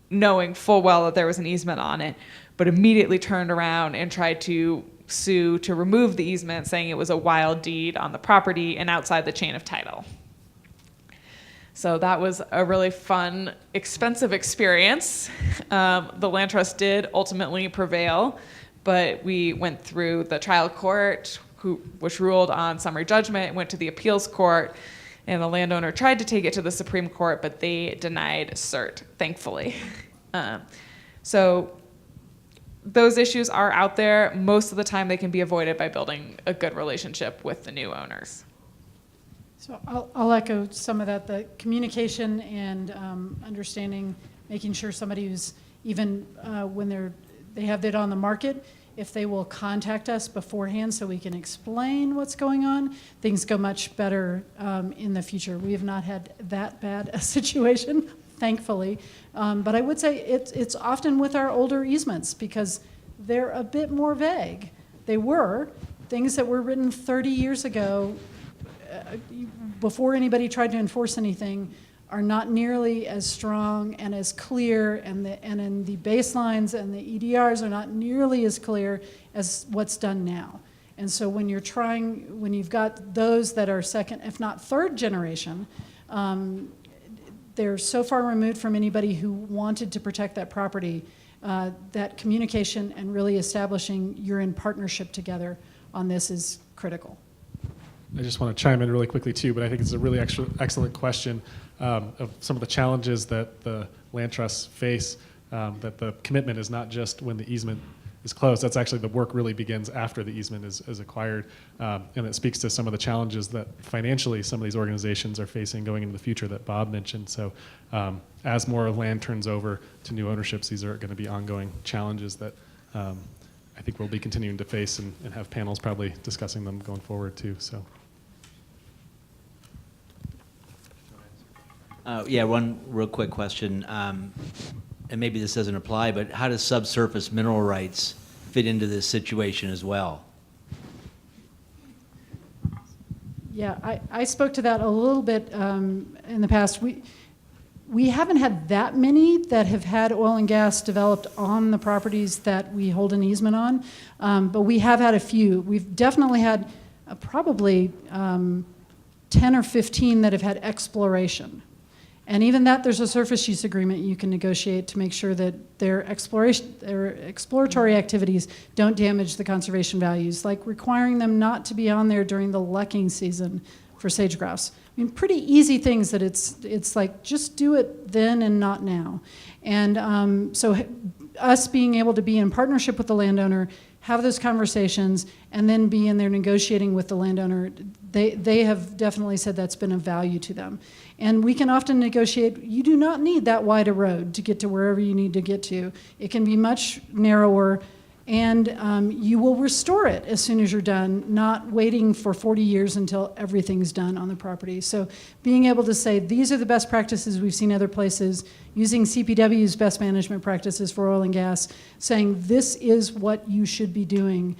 knowing full well that there was an easement on it, but immediately turned around and tried to sue to remove the easement, saying it was a wild deed on the property and outside the chain of title. So that was a really fun, expensive experience. The land trust did ultimately prevail, but we went through the trial court, which ruled on summary judgment, went to the appeals court, and the landowner tried to take it to the Supreme Court, but they denied cert, thankfully. So those issues are out there. Most of the time they can be avoided by building a good relationship with the new owners. So I'll echo some of that, the communication and understanding, making sure somebody who's even when they have it on the market, if they will contact us beforehand so we can explain what's going on, things go much better in the future. We have not had that bad a situation, thankfully. But I would say it's often with our older easements because they're a bit more vague. They were things that were written 30 years ago before anybody tried to enforce anything are not nearly as strong and as clear, and in the baselines and the EDRs are not nearly as clear as what's done now. And so when you've got those that are second, if not third generation, they're so far removed from anybody who wanted to protect that property, that communication and really establishing you're in partnership together on this is critical. I just want to chime in really quickly too, but I think it's a really excellent question of some of the challenges that the land trusts face, that the commitment is not just when the easement is closed. That's actually the work really begins after the easement is acquired, and it speaks to some of the challenges that financially some of these organizations are facing going into the future that Bob mentioned. So as more land turns over to new ownerships, these are going to be ongoing challenges that I think we'll be continuing to face and have panels probably discussing them going forward too. So. Yeah, one real quick question, and maybe this doesn't apply, but how does subsurface mineral rights fit into this situation as well? Yeah, I spoke to that a little bit in the past. We haven't had that many that have had oil and gas developed on the properties that we hold an easement on, but we have had a few. We've definitely had probably 10 or 15 that have had exploration. And even that, there's a surface use agreement you can negotiate to make sure that their exploratory activities don't damage the conservation values, like requiring them not to be on there during the lucking season for sage grouse. I mean, pretty easy things that it's like, just do it then and not now. And so us being able to be in partnership with the landowner, have those conversations, and then be in there negotiating with the landowner, they have definitely said that's been of value to them. And we can often negotiate, you do not need that wide a road to get to wherever you need to get to. It can be much narrower, and you will restore it as soon as you're done, not waiting for 40 years until everything's done on the property. So being able to say, these are the best practices we've seen other places, using CPW's best management practices for oil and gas, saying this is what you should be doing,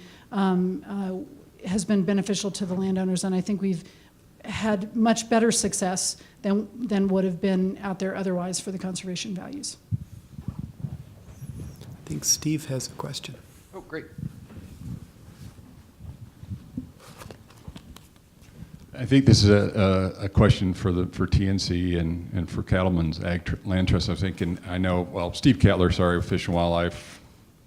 has been beneficial to the landowners, and I think we've had much better success than would have been out there otherwise for the conservation values. I think Steve has a question. Oh, great. I think this is a question for TNC and for Cattlemen's Land Trust. I'm thinking, I know, well, Steve Kettler, sorry, Fish and Wildlife,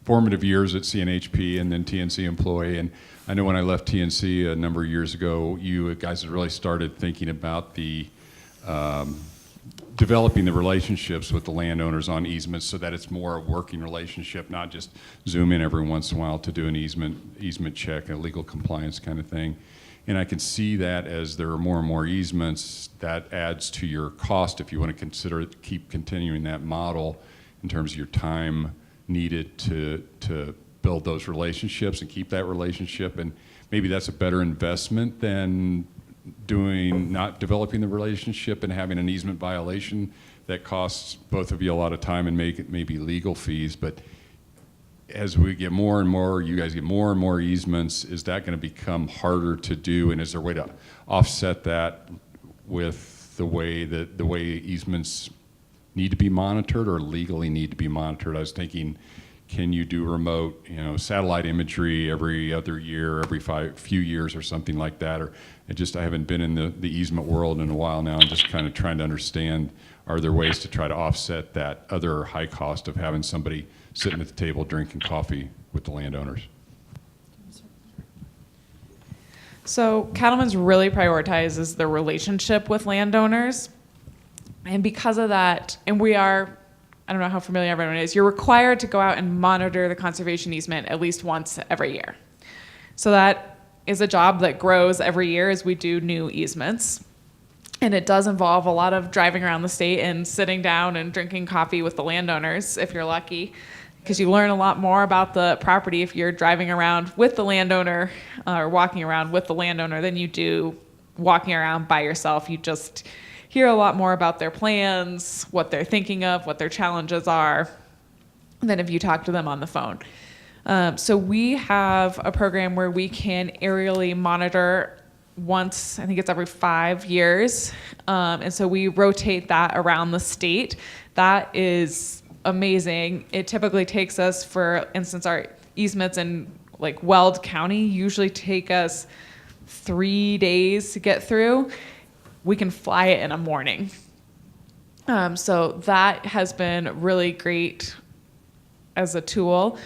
formative years at CNHP and then TNC employee. And I know when I left TNC a number of years ago, you guys had really started thinking about the developing the relationships with the landowners on easements so that it's more a working relationship, not just zoom in every once in a while to do an easement check, a legal compliance kind of thing. And I can see that as there are more and more easements, that adds to your cost if you want to consider it, keep continuing that model in terms of your time needed to build those relationships and keep that relationship. And maybe that's a better investment than not developing the relationship and having an easement violation that costs both of you a lot of time and maybe legal fees. But as we get more and more, you guys get more and more easements, is that going to become harder to do? And is there a way to offset that with the way easements need to be monitored or legally need to be monitored? I was thinking, can you do remote, satellite imagery every other year, every few years or something like that? Or I haven't been in the easement world in a while now. I'm just kind of trying to understand, are there ways to try to offset that other high cost of having somebody sitting at the table drinking coffee with the landowners? So Cattlemen's really prioritizes the relationship with landowners. And because of that, and we are, I don't know how familiar everyone is, you're required to go out and monitor the conservation easement at least once every year. So that is a job that grows every year as we do new easements. And it does involve a lot of driving around the state and sitting down and drinking coffee with the landowners if you're lucky, because you learn a lot more about the property if you're driving around with the landowner or walking around with the landowner than you do walking around by yourself. You just hear a lot more about their plans, what they're thinking of, what their challenges are, than if you talk to them on the phone. So we have a program where we can aerially monitor once, I think it's every 5 years. And so we rotate that around the state. That is amazing. It typically takes us, for instance, our easements in like Weld County usually take us 3 days to get through. We can fly it in a morning. So that has been really great as a tool.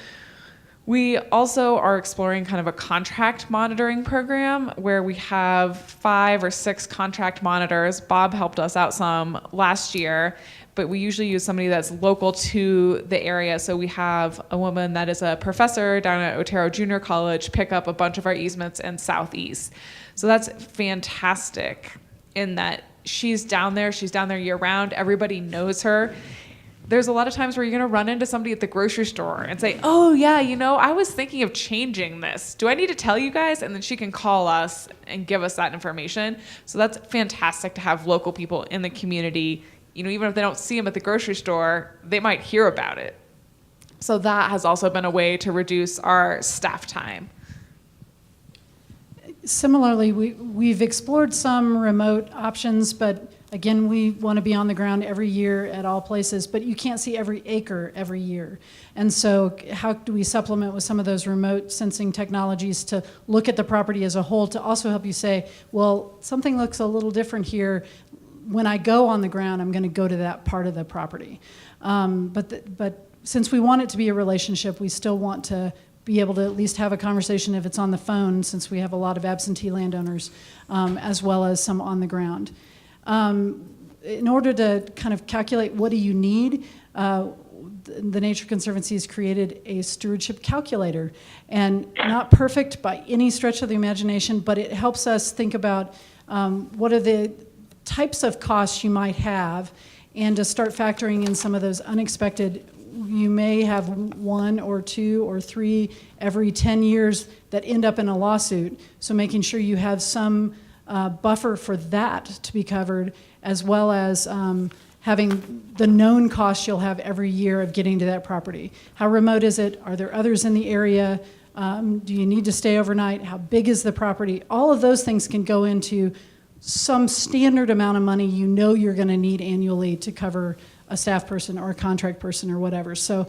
We also are exploring kind of a contract monitoring program where we have 5 or 6 contract monitors. Bob helped us out some last year, but we usually use somebody that's local to the area. So we have a woman that is a professor down at Otero Junior College pick up a bunch of our easements in Southeast. So that's fantastic in that she's down there year round. Everybody knows her. There's a lot of times where you're going to run into somebody at the grocery store and say, oh, yeah, I was thinking of changing this. Do I need to tell you guys? And then she can call us and give us that information. So that's fantastic to have local people in the community. Even if they don't see them at the grocery store, they might hear about it. So that has also been a way to reduce our staff time. Similarly, we've explored some remote options, but again, we want to be on the ground every year at all places, but you can't see every acre every year. And so how do we supplement with some of those remote sensing technologies to look at the property as a whole, to also help you say, well, something looks a little different here. When I go on the ground, I'm going to go to that part of the property. But since we want it to be a relationship, we still want to be able to at least have a conversation if it's on the phone, since we have a lot of absentee landowners, as well as some on the ground. In order to kind of calculate what do you need, the Nature Conservancy has created a stewardship calculator, and not perfect by any stretch of the imagination, but it helps us think about what are the types of costs you might have, and to start factoring in some of those unexpected. You may have 1 or 2 or 3 every 10 years that end up in a lawsuit, so making sure you have some buffer for that to be covered, as well as having the known costs you'll have every year of getting to that property. How remote is it? Are there others in the area? Do you need to stay overnight? How big is the property? All of those things can go into some standard amount of money you're going to need annually to cover a staff person or a contract person or whatever. So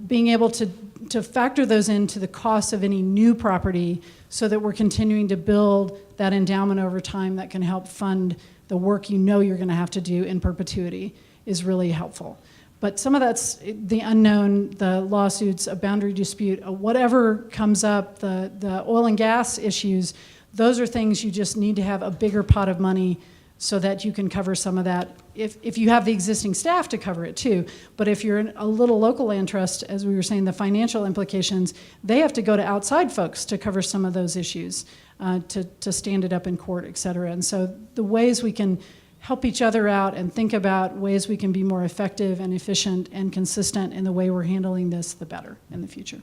being able to factor those into the cost of any new property so that we're continuing to build that endowment over time that can help fund the work you're going to have to do in perpetuity is really helpful. But some of that's the unknown, the lawsuits, a boundary dispute, whatever comes up, the oil and gas issues, those are things you just need to have a bigger pot of money so that you can cover some of that, if you have the existing staff to cover it too. But if you're a little local land trust, as we were saying, the financial implications, they have to go to outside folks to cover some of those issues, to stand it up in court, et cetera. And so the ways we can help each other out and think about ways we can be more effective and efficient and consistent in the way we're handling this, the better in the future.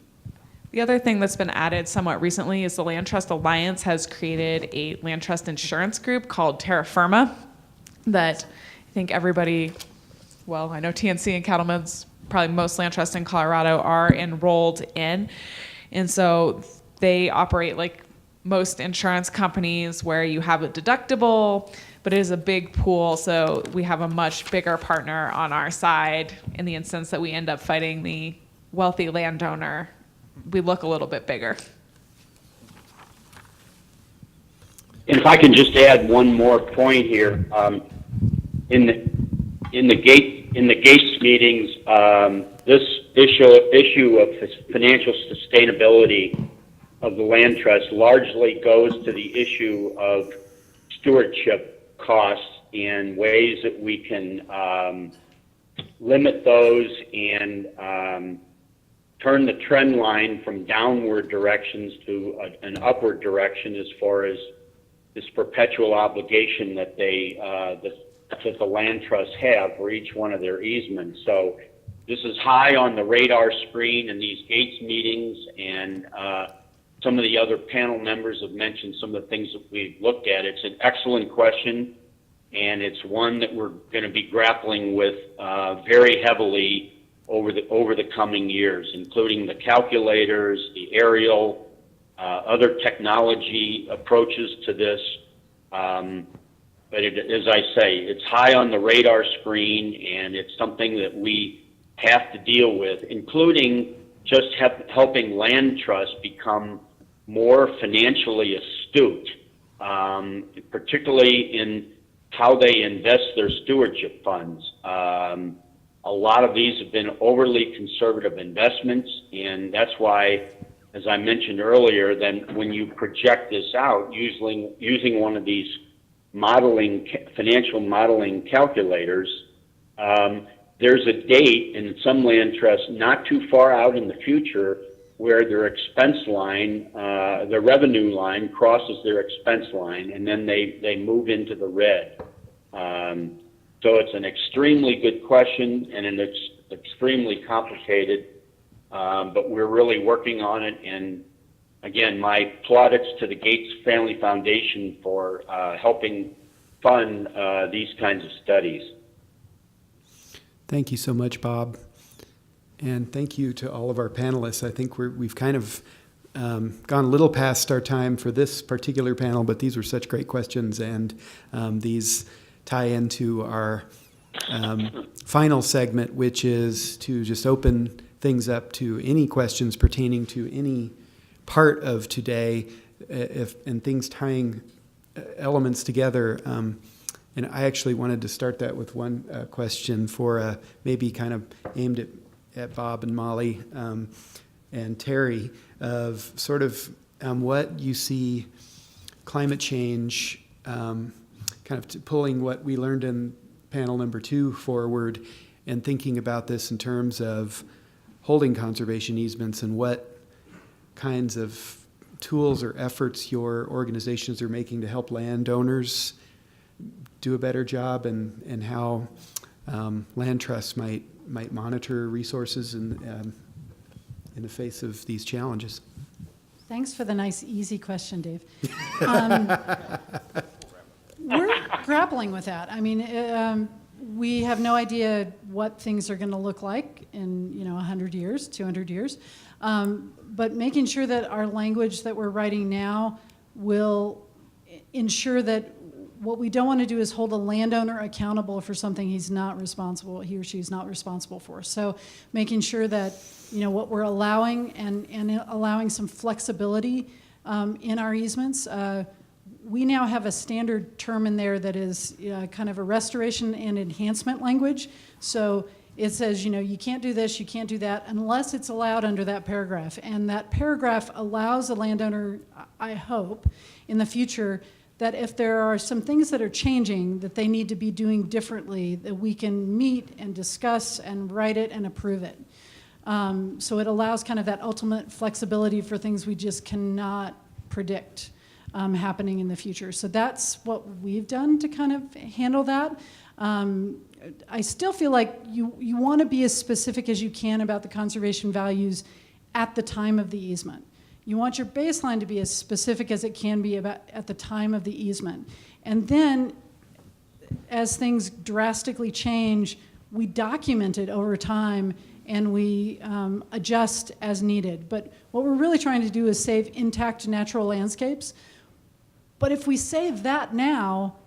The other thing that's been added somewhat recently is the Land Trust Alliance has created a land trust insurance group called Terra Firma that I think everybody, well, I know TNC and Cattlemen's, probably most land trusts in Colorado are enrolled in. And so they operate like most insurance companies where you have a deductible, but it is a big pool, so we have a much bigger partner on our side in the instance that we end up fighting the wealthy landowner. We look a little bit bigger. And if I can just add one more point here, in the GATE meetings, this issue of financial sustainability of the land trust largely goes to the issue of stewardship costs and ways that we can limit those and turn the trend line from downward directions to an upward direction as far as this perpetual obligation that that the land trusts have for each one of their easements. So this is high on the radar screen in these Gates meetings, and some of the other panel members have mentioned some of the things that we've looked at. It's an excellent question, and it's one that we're going to be grappling with very heavily over the coming years, including the calculators, the aerial, other technology approaches to this. But as I say, it's high on the radar screen, and it's something that we have to deal with, including just helping land trusts become more financially astute, particularly in how they invest their stewardship funds. A lot of these have been overly conservative investments, and that's why, as I mentioned earlier, then when you project this out using one of these financial modeling calculators, there's a date in some land trusts not too far out in the future where their expense line, the revenue line crosses their expense line, and then they move into the red. So it's an extremely good question, and it's extremely complicated, but we're really working on it. And again, my plaudits to the Gates Family Foundation for helping fund these kinds of studies. Thank you so much, Bob. And thank you to all of our panelists. I think we've kind of gone a little past our time for this particular panel, but these were such great questions, and these tie into our final segment, which is to just open things up to any questions pertaining to any part of today, and things tying elements together. And I actually wanted to start that with one question for maybe kind of aimed at Bob and Molly and Terry, of sort of what you see climate change, kind of pulling what we learned in panel number 2 forward, and thinking about this in terms of holding conservation easements and what kinds of tools or efforts your organizations are making to help landowners do a better job, and how land trusts might monitor resources in the face of these challenges. Thanks for the nice, easy question, Dave. We're grappling with that. I mean, we have no idea what things are going to look like in 100 years, 200 years. But making sure that our language that we're writing now will ensure that what we don't want to do is hold a landowner accountable for something he or she is not responsible for. So making sure that what we're allowing and allowing some flexibility in our easements. We now have a standard term in there that is kind of a restoration and enhancement language. So it says, you can't do this, you can't do that, unless it's allowed under that paragraph. And that paragraph allows the landowner, I hope, in the future, that if there are some things that are changing that they need to be doing differently, that we can meet and discuss and write it and approve it. So it allows kind of that ultimate flexibility for things we just cannot predict happening in the future. So that's what we've done to kind of handle that. I still feel like you want to be as specific as you can about the conservation values at the time of the easement. You want your baseline to be as specific as it can be at the time of the easement. And then as things drastically change, we document it over time and we adjust as needed. But what we're really trying to do is save intact natural landscapes. But if we save that now,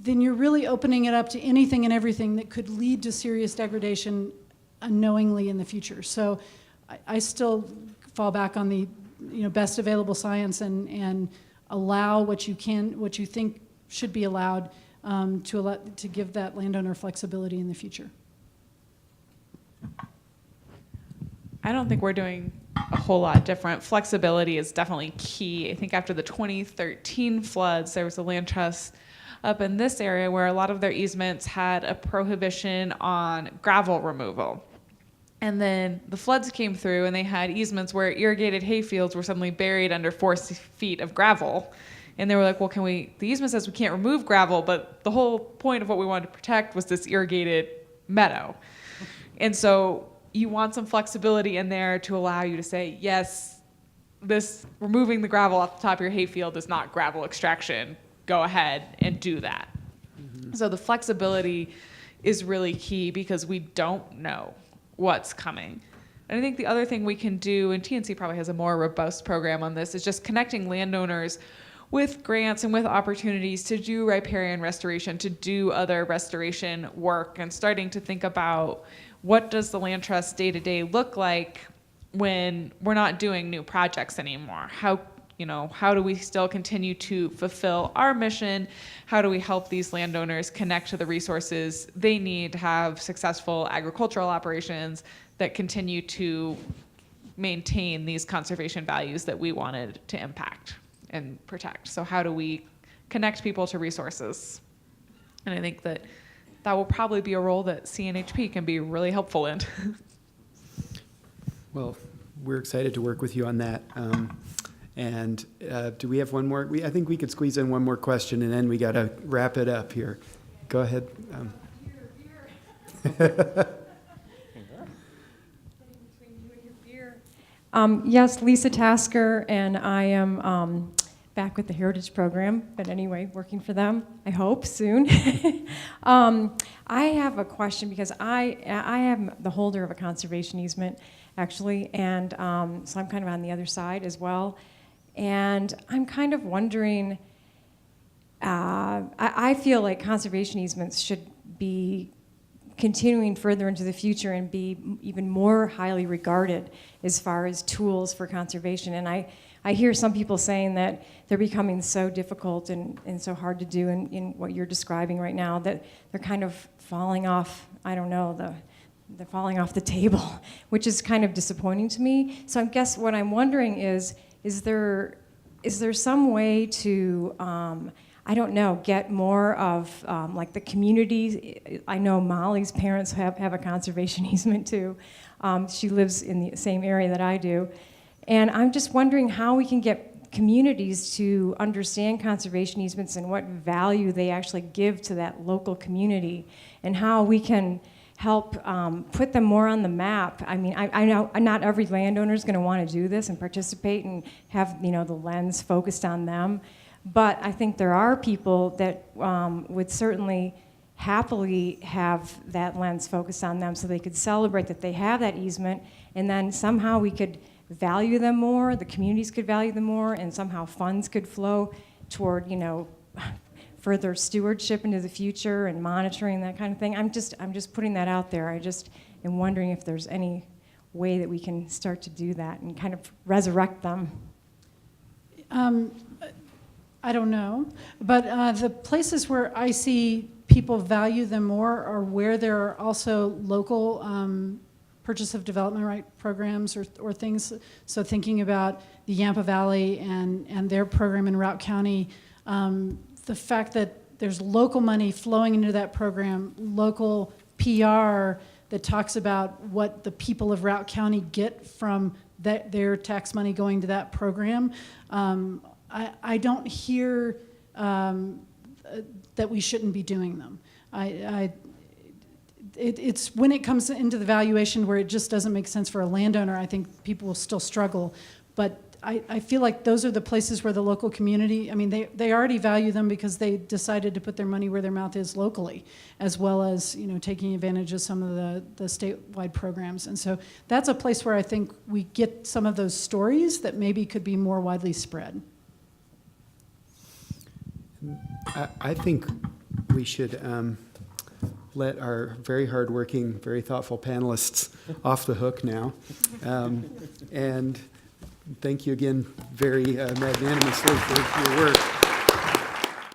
then you're really opening it up to anything and everything that could lead to serious degradation unknowingly in the future. So I still fall back on the best available science and allow what you think should be allowed to give that landowner flexibility in the future. I don't think we're doing a whole lot different. Flexibility is definitely key. I think after the 2013 floods, there was a land trust up in this area where a lot of their easements had a prohibition on gravel removal. And then the floods came through and they had easements where irrigated hayfields were suddenly buried under 4 feet of gravel. And they were like, well, the easement says we can't remove gravel, but the whole point of what we wanted to protect was this irrigated meadow. And so you want some flexibility in there to allow you to say, yes, this removing the gravel off the top of your hayfield is not gravel extraction. Go ahead and do that. So the flexibility is really key because we don't know what's coming. And I think the other thing we can do, and TNC probably has a more robust program on this, is just connecting landowners with grants and with opportunities to do riparian restoration, to do other restoration work, and starting to think about what does the land trust day-to-day look like when we're not doing new projects anymore. How do we still continue to fulfill our mission? How do we help these landowners connect to the resources they need to have successful agricultural operations that continue to maintain these conservation values that we wanted to impact and protect? So how do we connect people to resources? And I think that will probably be a role that CNHP can be really helpful in. Well, we're excited to work with you on that. And do we have one more? I think we could squeeze in one more question, and then we got to wrap it up here. Go ahead. Yes, Lisa Tasker, and I am back with the Heritage Program, but anyway, working for them, I hope, soon. I have a question because I am the holder of a conservation easement, actually, and so I'm kind of on the other side as well. And I'm kind of wondering, I feel like conservation easements should be continuing further into the future and be even more highly regarded as far as tools for conservation. And I hear some people saying that they're becoming so difficult and so hard to do in what you're describing right now that they're kind of falling off, I don't know, they're falling off the table, which is kind of disappointing to me. So I guess what I'm wondering is there some way to, I don't know, get more of like the community? I know Molly's parents have a conservation easement too. She lives in the same area that I do. And I'm just wondering how we can get communities to understand conservation easements and what value they actually give to that local community, and how we can help put them more on the map. I mean, I know not every landowner is going to want to do this and participate and have the lens focused on them, but I think there are people that would certainly happily have that lens focused on them so they could celebrate that they have that easement, and then somehow we could value them more, the communities could value them more, and somehow funds could flow toward, further stewardship into the future and monitoring, that kind of thing. I'm just putting that out there. I just am wondering if there's any way that we can start to do that and kind of resurrect them. I don't know, but the places where I see people value them more are where there are also local purchase of development right programs or things. So thinking about the Yampa Valley and their program in Routt County, the fact that there's local money flowing into that program, local PR that talks about what the people of Routt County get from their tax money going to that program. I don't hear that we shouldn't be doing them. It's when it comes into the valuation where it just doesn't make sense for a landowner, I think people will still struggle. But I feel like those are the places where the local community, I mean, they already value them because they decided to put their money where their mouth is locally, as well as taking advantage of some of the statewide programs. And so that's a place where I think we get some of those stories that maybe could be more widely spread. I think we should let our very hardworking, very thoughtful panelists off the hook now. And thank you again very magnanimously for your work.